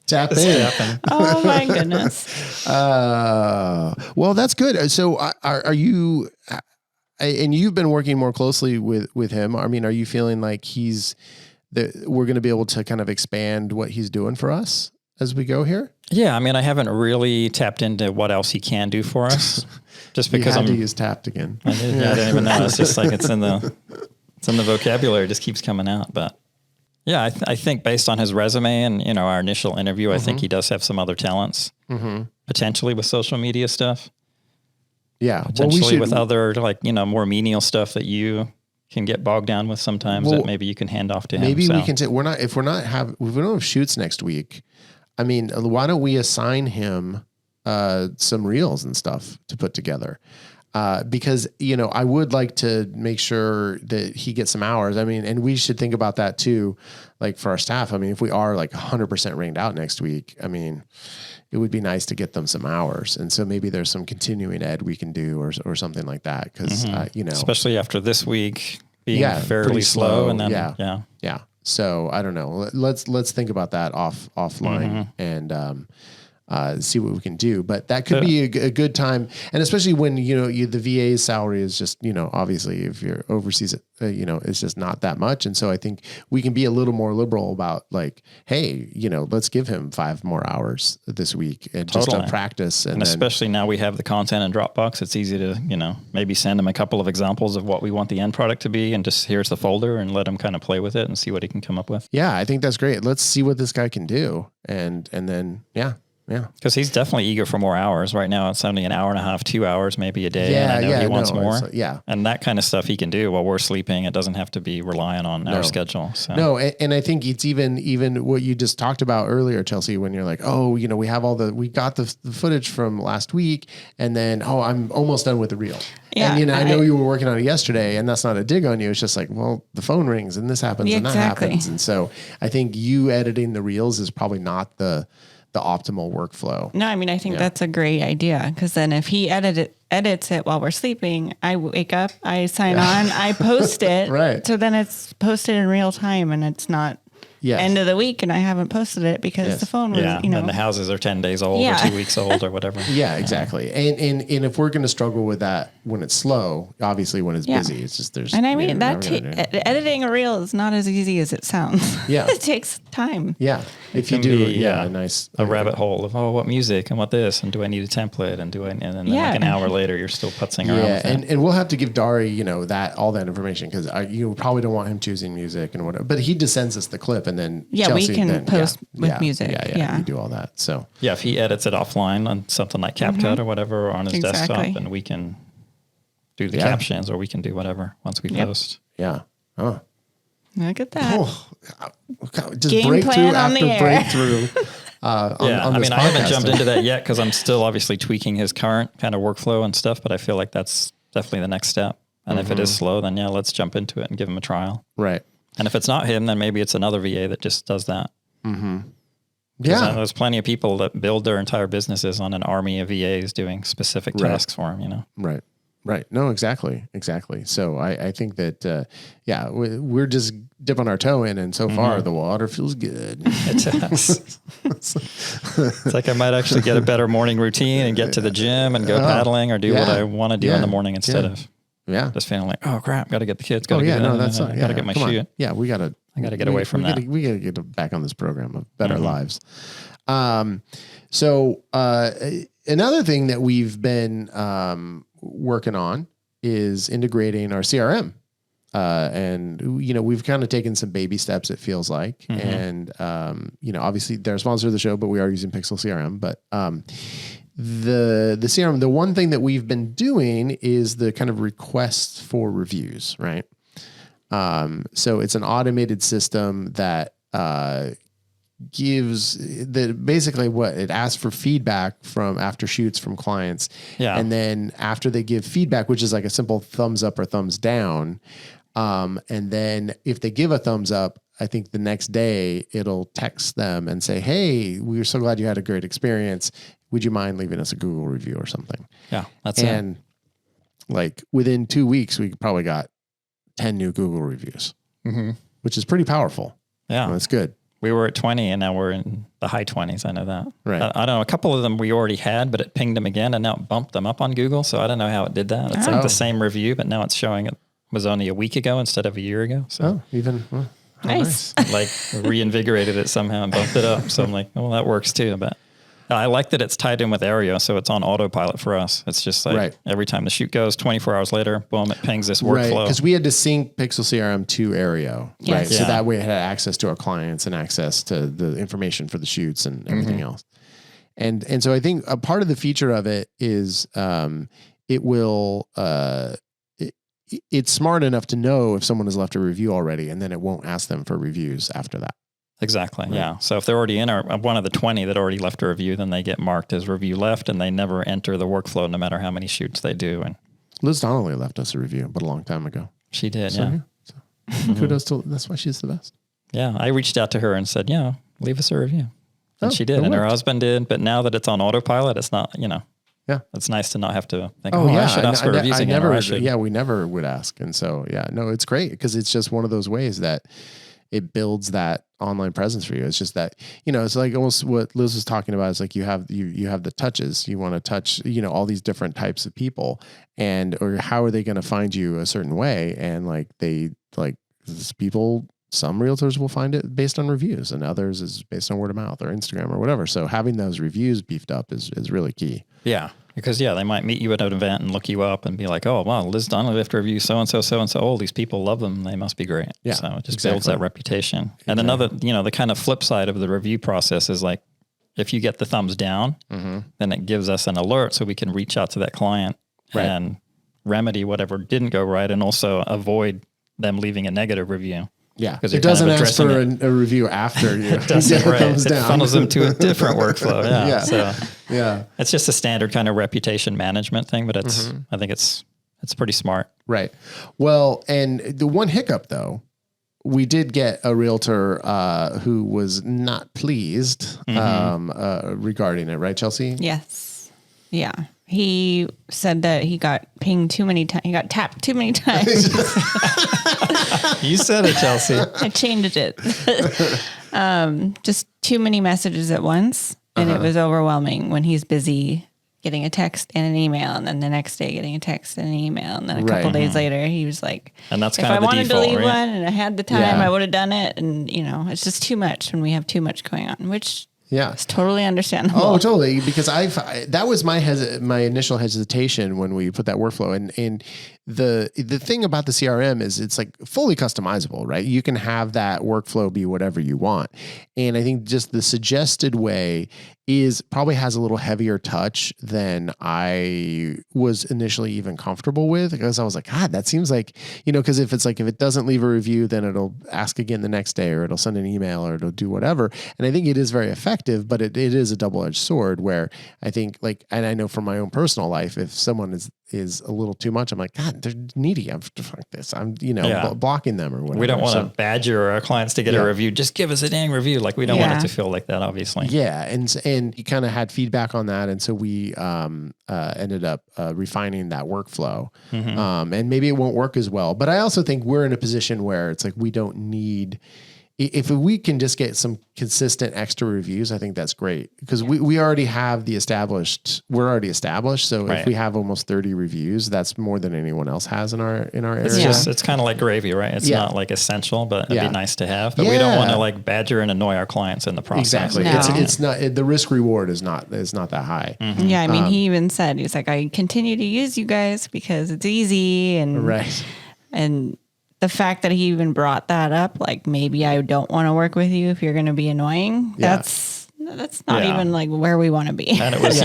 Tap in. Oh my goodness. Well, that's good. So are you, and you've been working more closely with him. I mean, are you feeling like we're going to be able to kind of expand what he's doing for us as we go here? Yeah. I mean, I haven't really tapped into what else he can do for us. Just because I'm to use tapped again. I didn't even know. It's just like it's in the vocabulary. It just keeps coming out. But yeah, I think based on his resume and our initial interview, I think he does have some other talents potentially with social media stuff. Yeah, potentially with other more menial stuff that you can get bogged down with sometimes that maybe you can hand off to him. Maybe we can say if we don't have shoots next week. I mean, why don't we assign him some reels and stuff to put together? Because, I would like to make sure that he gets some hours. I mean, and we should think about that too, like for our staff. I mean, if we are like 100% ringed out next week, I mean, it would be nice to get them some hours. And so maybe there's some continuing ed we can do or something like that. Cause, especially after this week being fairly slow. And then, yeah. So I don't know. Let's think about that offline and, see what we can do, but that could be a good time. And especially when, the VA's salary is just, obviously if you're overseas, it's just not that much. And so I think we can be a little more liberal about like, hey, let's give him 5 more hours this week and just to practice. And especially now we have the content in Dropbox. It's easy to, maybe send him a couple of examples of what we want the end product to be, and just here's the folder, and let him kind of play with it and see what he can come up with. Yeah, I think that's great. Let's see what this guy can do. And then, Yeah. Because he's definitely eager for more hours. Right now, it's only an hour and a half, 2 hours, maybe a day. Yeah, and I know he wants no, more. yeah. And that kind of stuff he can do while we're sleeping. It doesn't have to be relying on our schedule. So. No, and I think it's even what you just talked about earlier, Chelsea, when you're like, oh, we got the footage from last week, and then, I'm almost done with the reel. Yeah, and I know you were working on it yesterday, and that's not a dig on you. It's just like, well, the phone rings and this happens and that happens. And so I think you editing the reels is probably not the optimal workflow. No, I mean, I think that's a great idea, because then if he edits it while we're sleeping, I wake up, I sign on, I post it. Right. So then it's posted in real time, and it's not end of the week and I haven't posted it because the phone was, and the houses are 10 days old or 2 weeks old or whatever. Yeah, exactly. And if we're going to struggle with that when it's slow, obviously when it's busy, it's just And I mean, editing a reel is not as easy as it sounds. Yeah. It takes time. Yeah. If you do, a rabbit hole of, what music and what this, and do I need a template, and then like an hour later, you're still putzing around with it. And we'll have to give Dari, all that information, because you probably don't want him choosing music and whatever, but he just sends us the clip, and then Chelsea, we can post with music. Yeah, we do all that. So if he edits it offline on something like CapCut or whatever, or on his desktop, and we can do the captions, or we can do whatever once we post. Yeah. Oh. Look at that. Just Game breakthrough plan on after the air. breakthrough. I mean, I haven't jumped into that yet because I'm still obviously tweaking his current kind of workflow and stuff, but I feel like that's definitely the next step. And if it is slow, then let's jump into it and give him a trial. Right. And if it's not him, then maybe it's another VA that just does that. Mm-hmm. Yeah. There's plenty of people that build their entire businesses on an army of VAs doing specific tasks for them, Right. Right. No, exactly. So I think that, we're just dipping our toe in, and so far the water feels good. It does. It's like I might actually get a better morning routine and get to the gym and go paddling or do what I want to do in the morning instead of just feeling like, oh crap, got to get the kids. Got to get my shoot. Yeah, I got to get away from that. We got to get back on this program of better lives. So another thing that we've been working on is integrating our CRM. And we've kind of taken some baby steps, it feels like. And obviously they're a sponsor of the show, but we are using Pixel CRM. But the CRM, the one thing that we've been doing is the kind of requests for reviews, right? So it's an automated system that gives basically what it asks for feedback from after shoots from clients. Yeah. And then after they give feedback, which is like a simple thumbs up or thumbs down. And then if they give a thumbs up, I think the next day it'll text them and say, hey, we were so glad you had a great experience. Would you mind leaving us a Google review or something? Yeah. And like within 2 weeks, we probably got 10 new Google reviews, which is pretty powerful. Yeah. That's good. We were at 20 and now we're in the high 20s. I know that. Right. I don't know. A couple of them we already had, but it pinged them again and now it bumped them up on Google. So I don't know how it did that. It's like the same review, but now it's showing it was only a week ago instead of a year ago. So nice. Like reinvigorated it somehow and bumped it up. So I'm like, well, that works too. But I like that it's tied in with Aereo, so it's on autopilot for us. It's just like every time the shoot goes, 24 hours later, boom, it pings this workflow. Right, because we had to sync Pixel CRM to Aereo, right? So that way it had access to our clients and access to the information for the shoots and everything else. And so I think a part of the feature of it is it will it's smart enough to know if someone has left a review already, and then it won't ask them for reviews after that. Exactly. Right. Yeah. So if they're already in one of the 20 that already left a review, then they get marked as review left, and they never enter the workflow no matter how many shoots they do. And Liz Donnelly left us a review, but a long time ago. She did. So kudos to, that's why she's the best. Yeah. I reached out to her and said, leave us a review. And she did. And her husband did. But now that it's on autopilot, it's not, it's nice to not have to think, I should ask for reviews again. We never would ask. And so, it's great because it's just one of those ways that it builds that online presence for you. It's just that, it's like almost what Liz was talking about. It's like you have the touches. You want to touch, all these different types of people, or how are they going to find you a certain way? And people, some realtors will find it based on reviews, and others is based on word of mouth or Instagram or whatever. So having those reviews beefed up is really key. Yeah. Because they might meet you at an event and look you up and be like, oh, wow, Liz Donnelly left a review, so-and-so. Oh, these people love them. They must be great. Yeah, so it just builds that reputation. And another, the kind of flip side of the review process is like, if you get the thumbs down, then it gives us an alert so we can reach out to that client and remedy whatever didn't go right, and also avoid them leaving a negative review. Yeah, because it doesn't ask for a review after you it doesn't, get the thumbs it down. funnels them to a different workflow. Yeah. So it's just a standard kind of reputation management thing, but it's I think it's pretty smart. Right. Well, and the one hiccup though, we did get a realtor who was not pleased regarding it, right, Chelsea? Yes. Yeah. He said that he got pinged too many times. He got tapped too many times. You said it, Chelsea. I changed it. Just too many messages at once. And it was overwhelming when he's busy getting a text and an email, and then the next day getting a text and an email, and then a couple days later he was like, and that's if kind I of the wanted default, to leave right? one and I had the time, I would have done it. And it's just too much when we have too much going on, which is totally understandable. Oh, totally. Because that was my initial hesitation when we put that workflow in. And the thing about the CRM is it's like fully customizable, right? You can have that workflow be whatever you want. And I think just the suggested way probably has a little heavier touch than I was initially even comfortable with, because I was like, God, that seems like, because if it doesn't leave a review, then it'll ask again the next day, or it'll send an email, or it'll do whatever. And I think it is very effective, but it is a double-edged sword where I think and I know from my own personal life, if someone is a little too much, I'm like, God, they're needy. I'm fuck this. I'm, blocking them or whatever. We don't want to badger our clients to get a review. Just give us a dang review. Like, we don't want it to feel like that, obviously. Yeah. And he kind of had feedback on that. And so we ended up refining that workflow. And maybe it won't work as well. But I also think we're in a position where it's like we don't need... If we can just get some consistent extra reviews, I think that's great, because we already have we're already established. So if we have almost 30 reviews, that's more than anyone else has in our area. It's kind of like gravy, right? It's not like essential, but it'd be nice to have. But we don't want to like badger and annoy our clients in the process. Exactly. No. It's not, the risk reward is not that high. Yeah. I mean, he even said, he's like, I continue to use you guys because it's easy. And the fact that he even brought that up, like, maybe I don't want to work with you if you're going to be annoying. That's not even like where we want to be. And it was,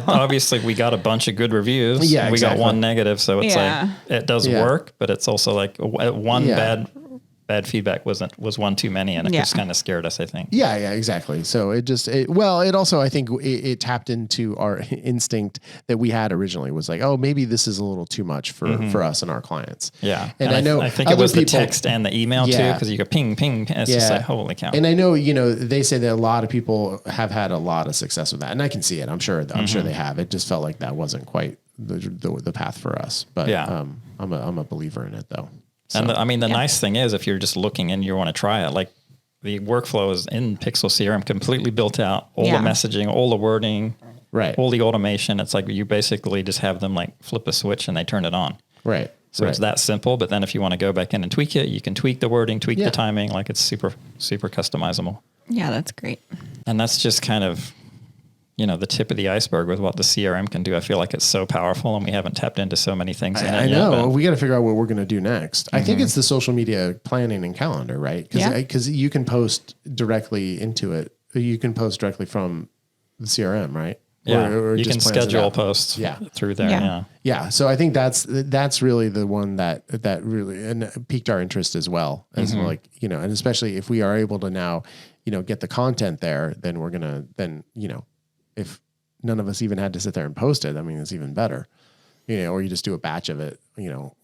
obviously we got a bunch of good reviews. Yeah, we got one negative. So it's like, it does work, but it's also like one bad feedback was one too many, and it just kind of scared us, I think. Yeah, exactly. So it also, I think it tapped into our instinct that we had originally, was like, oh, maybe this is a little too much for us and our clients. Yeah. And I think it was the text and the email too, because you go ping, ping. And it's just like, holy cow. And I know, they say that a lot of people have had a lot of success with that, and I can see it. I'm sure they have. It just felt like that wasn't quite the path for us. But I'm a believer in it though. So, and the nice thing is, if you're just looking and you want to try it, like, the workflow is in Pixel CRM, completely built out, all the messaging, all the wording, all the automation. It's like you basically just have them like flip a switch and they turn it on. Right. So it's that simple. But then if you want to go back in and tweak it, you can tweak the wording, tweak the timing. Like, it's super, super customizable. Yeah, that's great. And that's just kind of, the tip of the iceberg with what the CRM can do. I feel like it's so powerful, and we haven't tapped into so many things. I know. We got to figure out what we're going to do next. I think it's the social media planning and calendar, right? Because you can post directly into it. You can post directly from the CRM, right? Yeah, or you just can schedule posts through there. Yeah. So I think that's really the one that really and piqued our interest as well. As like, and especially if we are able to now, get the content there, then we're gonna if none of us even had to sit there and post it, I mean, it's even better, or you just do a batch of it,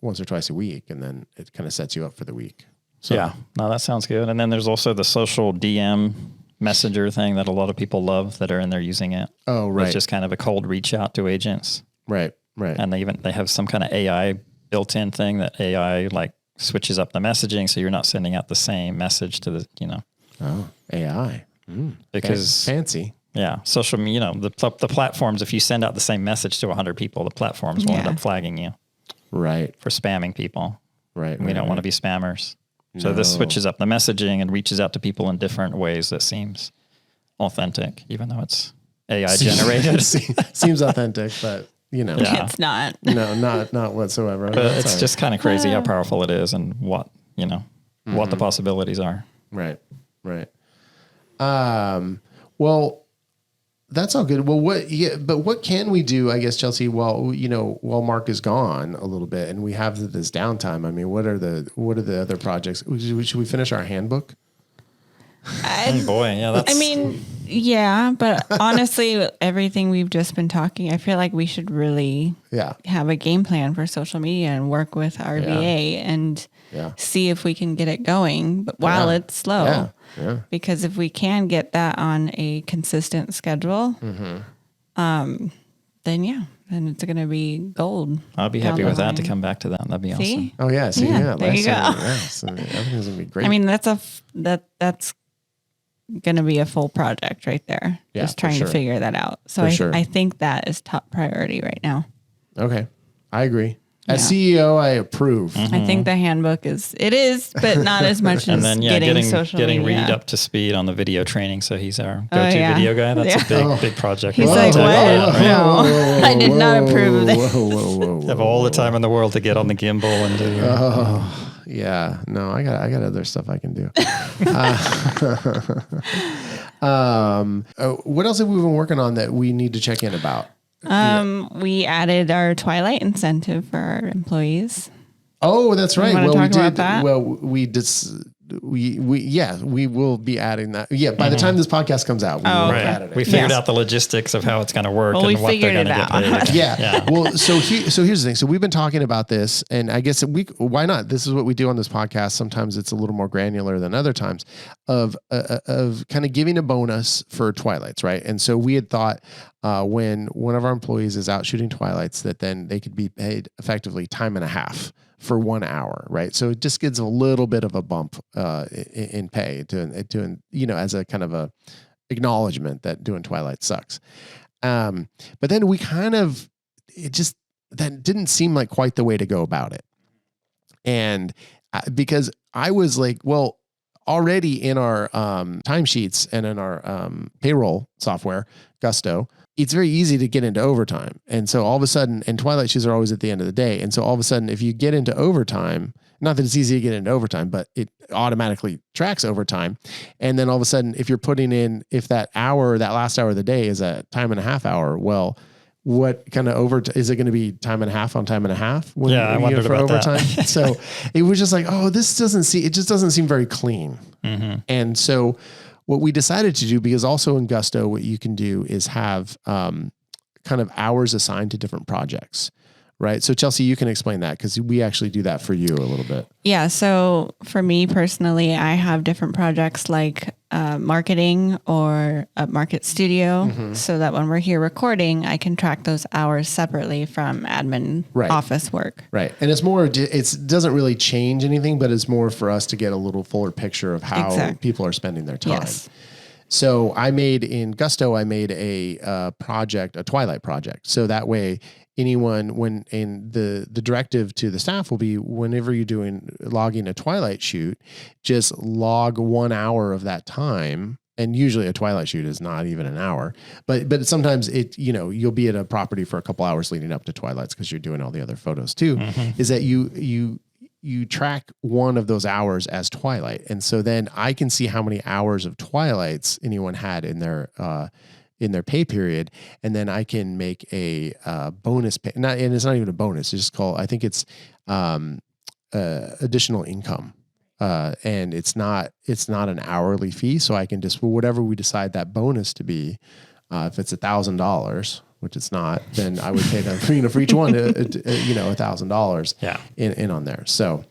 once or twice a week, and then it kind of sets you up for the week. So, no, that sounds good. And then there's also the social DM messenger thing that a lot of people love that are in there using it. Oh, right. It's just kind of a cold reach out to agents. Right. And they have some kind of AI built-in thing that AI like switches up the messaging, so you're not sending out the same message to the, Oh, AI. Because fancy. Yeah, social, the platforms, if you send out the same message to 100 people, the platforms will end up flagging you. Right. For spamming people. Right. We don't want to be spammers. So this switches up the messaging and reaches out to people in different ways that seems authentic, even though it's AI generated. Seems authentic, but, It's not. No, not whatsoever. But it's just kind of crazy how powerful it is and what, what the possibilities are. Right. Well, That's all good. Well, but what can we do, I guess, Chelsea, while Mark is gone a little bit and we have this downtime? I mean, what are the other projects? Should we finish our handbook? Oh boy, yeah. That's, I mean, yeah, but honestly, everything we've just been talking, I feel like we should really have a game plan for social media and work with our VA and see if we can get it going, but while it's slow. Yeah. Because if we can get that on a consistent schedule, then it's going to be gold. I'll be happy with that to come back to that. That'd be awesome. Oh yeah. See, there you go. So everything's going to be great. I mean, that's going to be a full project right there. Just trying to figure that out. So I think that is top priority right now. Okay. I agree. As CEO, I approve. I think the handbook is, but not as much as getting social media. Reed up to speed on the video training. So he's our go-to video guy. That's a big project. He's like, what? No, I did not approve of this. Have all the time in the world to get on the gimbal and do. Yeah, no, I got other stuff I can do. What else have we been working on that we need to check in about? We added our Twilight incentive for our employees. Oh, that's right. Well, we did. That? Well, we will be adding that. Yeah, by the time this podcast comes out, we will have added it. We figured out the logistics of how it's going to work and what they're going to get paid. Yeah. Well, so here's the thing. So we've been talking about this, and I guess why not? This is what we do on this podcast. Sometimes it's a little more granular than other times of kind of giving a bonus for Twilights, right? And so we had thought when one of our employees is out shooting Twilights, that then they could be paid effectively time and a half for 1 hour, right? So it just gives a little bit of a bump in pay to as a kind of a acknowledgement that doing Twilight sucks. But then that didn't seem like quite the way to go about it. And because I was like, well, already in our timesheets and in our payroll software, Gusto, it's very easy to get into overtime. And so all of a sudden, and Twilight shoots are always at the end of the day. And so all of a sudden, if you get into overtime, not that it's easy to get into overtime, but it automatically tracks overtime. And then all of a sudden, if you're putting in, if that last hour of the day is a time and a half hour, well, what kind of overtime is it going to be? Time and a half on time and a half? I wondered about overtime. That. So it was just like, oh, it just doesn't seem very clean. Mm-hmm. And so what we decided to do, because also in Gusto, what you can do is have kind of hours assigned to different projects, right? So Chelsea, you can explain that because we actually do that for you a little bit. Yeah. So for me personally, I have different projects like marketing or Upmarket Studio, so that when we're here recording, I can track those hours separately from admin office work. Right. And it's more, it doesn't really change anything, but it's more for us to get a little fuller picture of how people are spending their time. Yes. So in Gusto, I made a project, a Twilight project. So that way the directive to the staff will be whenever you're logging a Twilight shoot, just log 1 hour of that time. And usually a Twilight shoot is not even an hour, but sometimes you'll be at a property for a couple hours leading up to Twilights because you're doing all the other photos too, is that you track one of those hours as Twilight. And so then I can see how many hours of Twilights anyone had in their pay period. And then I can make a bonus pay. And it's not even a bonus. It's just called, I think it's additional income. And it's not an hourly fee. So I can just, whatever we decide that bonus to be, if it's $1,000, which it's not, then I would pay them for each one, $1,000 in on there. So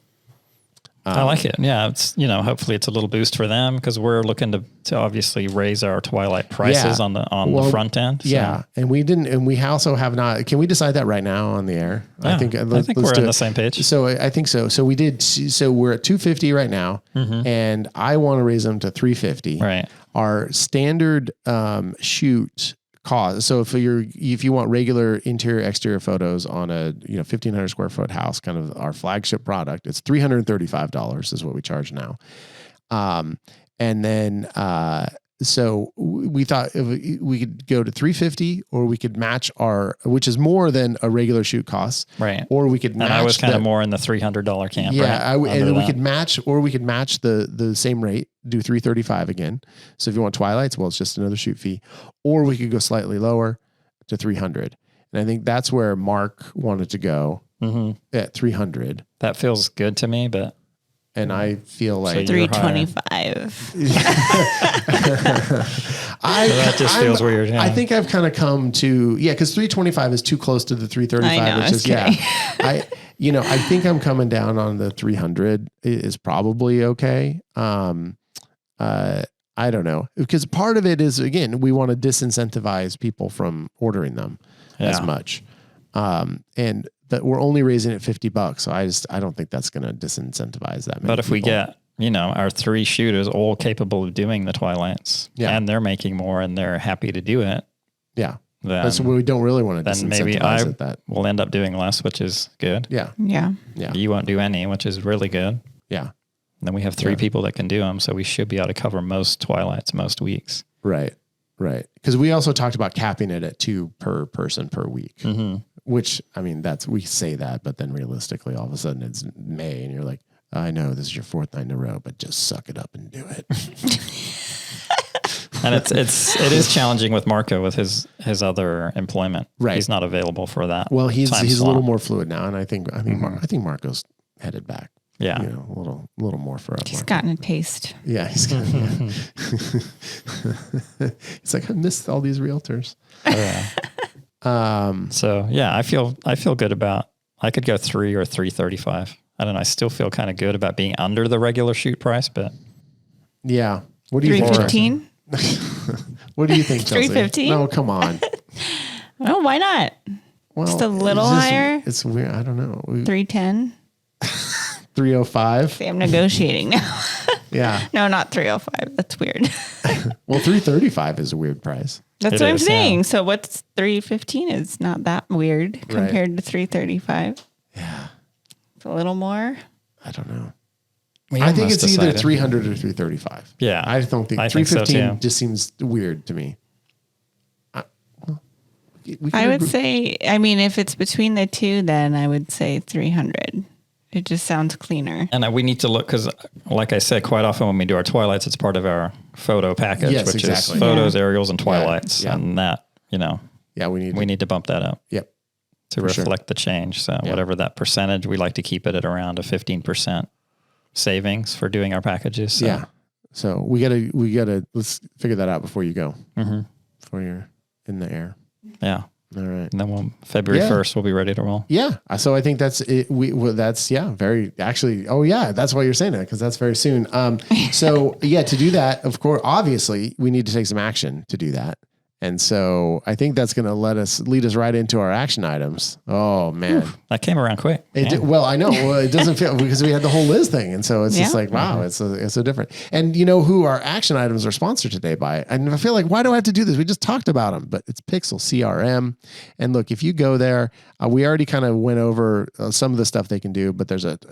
I like it. Yeah. It's, hopefully it's a little boost for them because we're looking to obviously raise our Twilight prices on the front end. So. Yeah. And we also have not, can we decide that right now on the air? Yeah, I think we're on the same page. So I think so. So we're at $250 right now and I want to raise them to $350. Right. Our standard shoot cost. So if you want regular interior exterior photos on a 1,500 square foot house, kind of our flagship product, it's $335 is what we charge now. And then so we thought if we could go to 350, or we could match which is more than a regular shoot costs. Right. Or we could match. And I was kind of more in the $300 camp. Yeah. Right? And we could match the same rate, do 335 again. So if you want twilights, well, it's just another shoot fee, or we could go slightly lower to 300. And I think that's where Mark wanted to go at 300. That feels good to me, but. And I feel like 325. That just feels weird. Yeah. I think I've kind of come to, because 325 is too close to the 335, I know, which is, I think I'm coming down on the 300 is probably okay. I don't know, because part of it is, again, we want to disincentivize people from ordering them as much. And that we're only raising it $50. So I don't think that's going to disincentivize that many But if we people. get, our 3 shooters all capable of doing the twilights, and they're making more and they're happy to do it. Yeah. Then, that's what we don't really want to then disincentivize maybe I that. will end up doing less, which is good. Yeah. Yeah. Yeah. You won't do any, which is really good. Yeah. And then we have 3 people that can do them. So we should be able to cover most twilights most weeks. Right. Right. Because we also talked about capping it at 2 per person per week, which, I mean, we say that, but then realistically, all of a sudden it's May and you're like, I know this is your 4th night in a row, but just suck it up and do it. And it is challenging with Marco with his other employment. Right. He's not available for that. Well, he's time a slot. little more fluid now. And I think Marco's headed back. Yeah. A little more for us. He's gotten a taste. Yeah, he's got. He's like, I missed all these realtors. So yeah, I feel good about. I could go 3 or 335. I don't know. I still feel kind of good about being under the regular shoot price, but yeah. What do you think? 315? What do you think, Chelsea? 315? No, come on. Oh, why not? Well, Just a little higher? It's weird. I don't know. 310? 305. See, I'm negotiating now. Yeah. No, not 305. That's weird. Well, 335 is a weird price. That's It what I'm is, saying. yeah. So what's 315 is not that weird compared to 335. Yeah. It's a little more. I don't know. we I think almost it's either decided. 300 or 335. Yeah. I don't think I think so, 315 too. just seems weird to me. We I could would agree- say, I mean, if it's between the two, then I would say 300. It just sounds cleaner. And we need to look because, like I said, quite often when we do our twilights, it's part of our photo package, Yes, which exactly. is photos, Yeah. aerials, and twilights, Yeah. and that Yeah, we need to bump that up Yep. to For sure. reflect the change. So whatever that percentage, we like to keep it at around a 15% savings for doing our packages. So. Yeah. So we gotta let's figure that out before you go. Before you're in the air. Yeah. All right. And then February 1st, we'll be ready to roll. Yeah. So I think that's it. That's very actually. Oh yeah. That's why you're saying that, because that's very soon. So yeah, to do that, of course, obviously we need to take some action to do that. And so I think that's going to lead us right into our action items. Oh man. That came around quick. Well, I know. Well, it doesn't feel because we had the whole Liz thing, and so it's just like, wow, it's so different. And you know who our action items are sponsored today by? And I feel like, why do I have to do this? We just talked about them, but it's Pixel CRM. And look, if you go there, we already kind of went over some of the stuff they can do, but there's not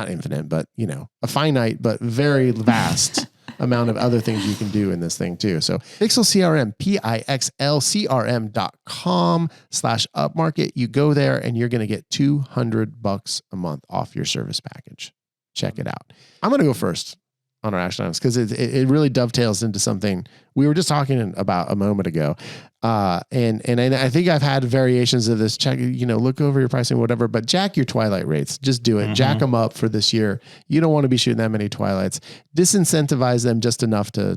infinite, but a finite but very vast amount of other things you can do in this thing too. So Pixel CRM, pixlcrm.com/upmarket. You go there and you're going to get $200 a month off your service package. Check it out. I'm going to go first on our action items because it really dovetails into something we were just talking about a moment ago. And I think I've had variations of this. Check, look over your pricing, whatever, but jack your twilight rates. Just do it. Jack them up for this year. You don't want to be shooting that many twilights. Disincentivize them just enough to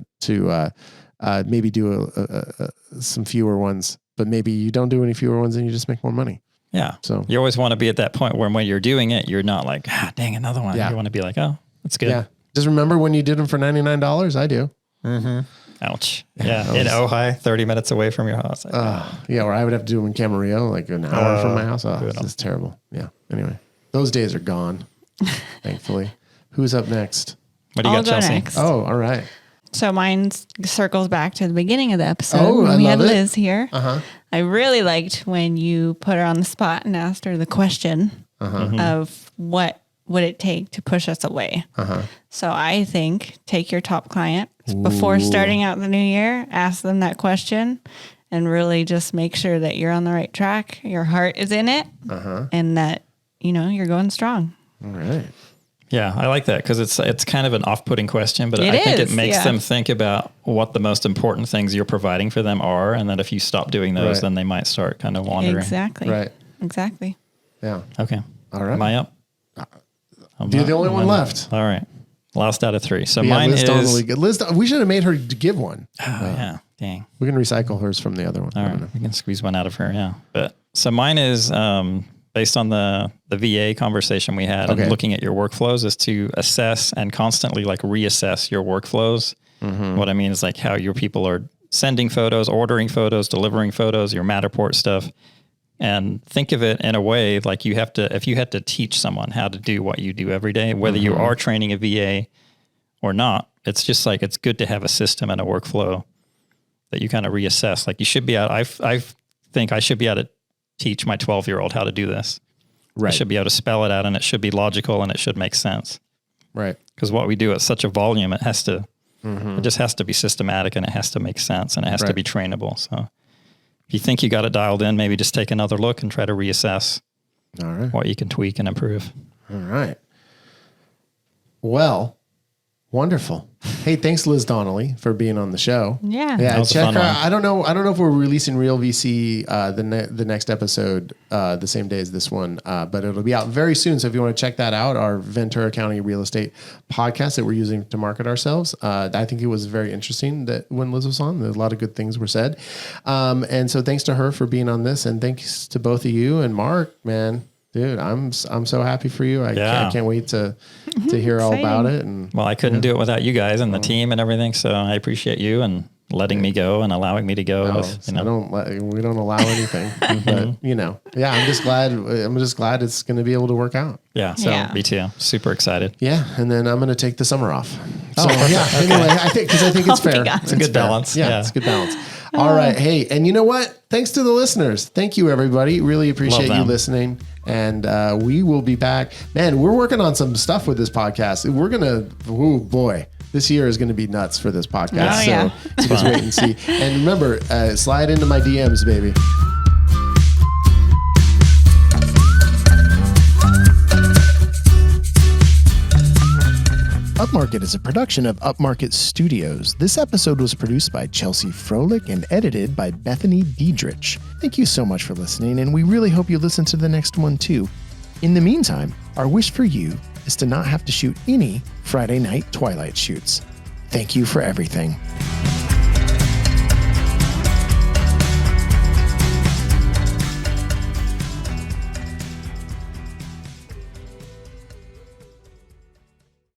maybe do some fewer ones, but maybe you don't do any fewer ones and you just make more money. Yeah. So you always want to be at that point where when you're doing it, you're not like, dang, another one. Yeah. You want to be like, oh, that's good. Yeah. Just remember when you did them for $99? I do. Ouch. Yeah. In Ojai, 30 minutes away from your house. Yeah, or I would have to do them in Camarillo, like an hour from my house. Oh, this is terrible. Yeah. Anyway, those days are gone, thankfully. Who's up next? What do you I'll got, go Chelsea? next. Oh, all right. So mine circles back to the beginning of the episode Oh, when I we had love it. Liz here. Uh-huh. I really liked when you put her on the spot and asked her the question of what would it take to push us away. So I think take your top client, before starting out the new year, ask them that question and really just make sure that you're on the right track. Your heart is in it and that, you're going strong. All right. Yeah, I like that because it's kind of an off-putting question, but I think it makes them think about what the most important things you're providing for them are, and that if you stop doing those, then they might start kind of wandering. Exactly. Right. Exactly. Yeah. Okay. All right. Am I up? You're the only one left. All right. Last out of 3. So Yeah, mine Liz is... Donnelly. We should have made her give one. Oh, yeah. Dang. We can recycle hers from the other one. All right. We can squeeze one out of her, yeah. But so mine is... based on the VA conversation we had and looking at your workflows is to assess and constantly reassess your workflows. What I mean is how your people are sending photos, ordering photos, delivering photos, your Matterport stuff, and think of it in a way if you had to teach someone how to do what you do every day, whether you are training a VA or not, it's just it's good to have a system and a workflow that you kind of reassess. You should be I think I should be able to teach my 12-year-old how to do this. Right. I should be able to spell it out and it should be logical and it should make sense. Right. Because what we do at such a volume, it has to, it just has to be systematic and it has to make sense and it has to be trainable. So if you think you got it dialed in, maybe just take another look and try to reassess what you can tweak and improve. All right. Well, wonderful. Hey, thanks, Liz Donnelly, for being on the show. Yeah. Check her out. I don't know if we're releasing Real VC the next episode the same day as this one, but it'll be out very soon. So if you want to check that out, our Ventura County real estate podcast that we're using to market ourselves, I think it was very interesting that when Liz was on, there's a lot of good things were said. And so thanks to her for being on this, and thanks to both of you and Mark, man. Dude, I'm so happy for you. I can't wait to hear all about it. And well, I couldn't do it without you guys and the team and everything. So I appreciate you and letting me go and allowing me to go. We don't allow anything, but I'm just glad it's going to be able to work out. Yeah. So me too. Super excited. Yeah. And then I'm going to take the summer off. So anyway, I think it's fair. It's a good balance. Yeah, it's a good balance. All right. Hey, and you know what? Thanks to the listeners. Thank you, everybody. Really appreciate you listening. And we will be back. Man, we're working on some stuff with this podcast. We're going to, this year is going to be nuts for this podcast. So just wait and see. And remember, slide into my DMs, baby. Upmarket is a production of Upmarket Studios. This episode was produced by Chelsea Froelich and edited by Bethany Diedrich. Thank you so much for listening, and we really hope you listen to the next one too. In the meantime, our wish for you is to not have to shoot any Friday night Twilight shoots. Thank you for everything.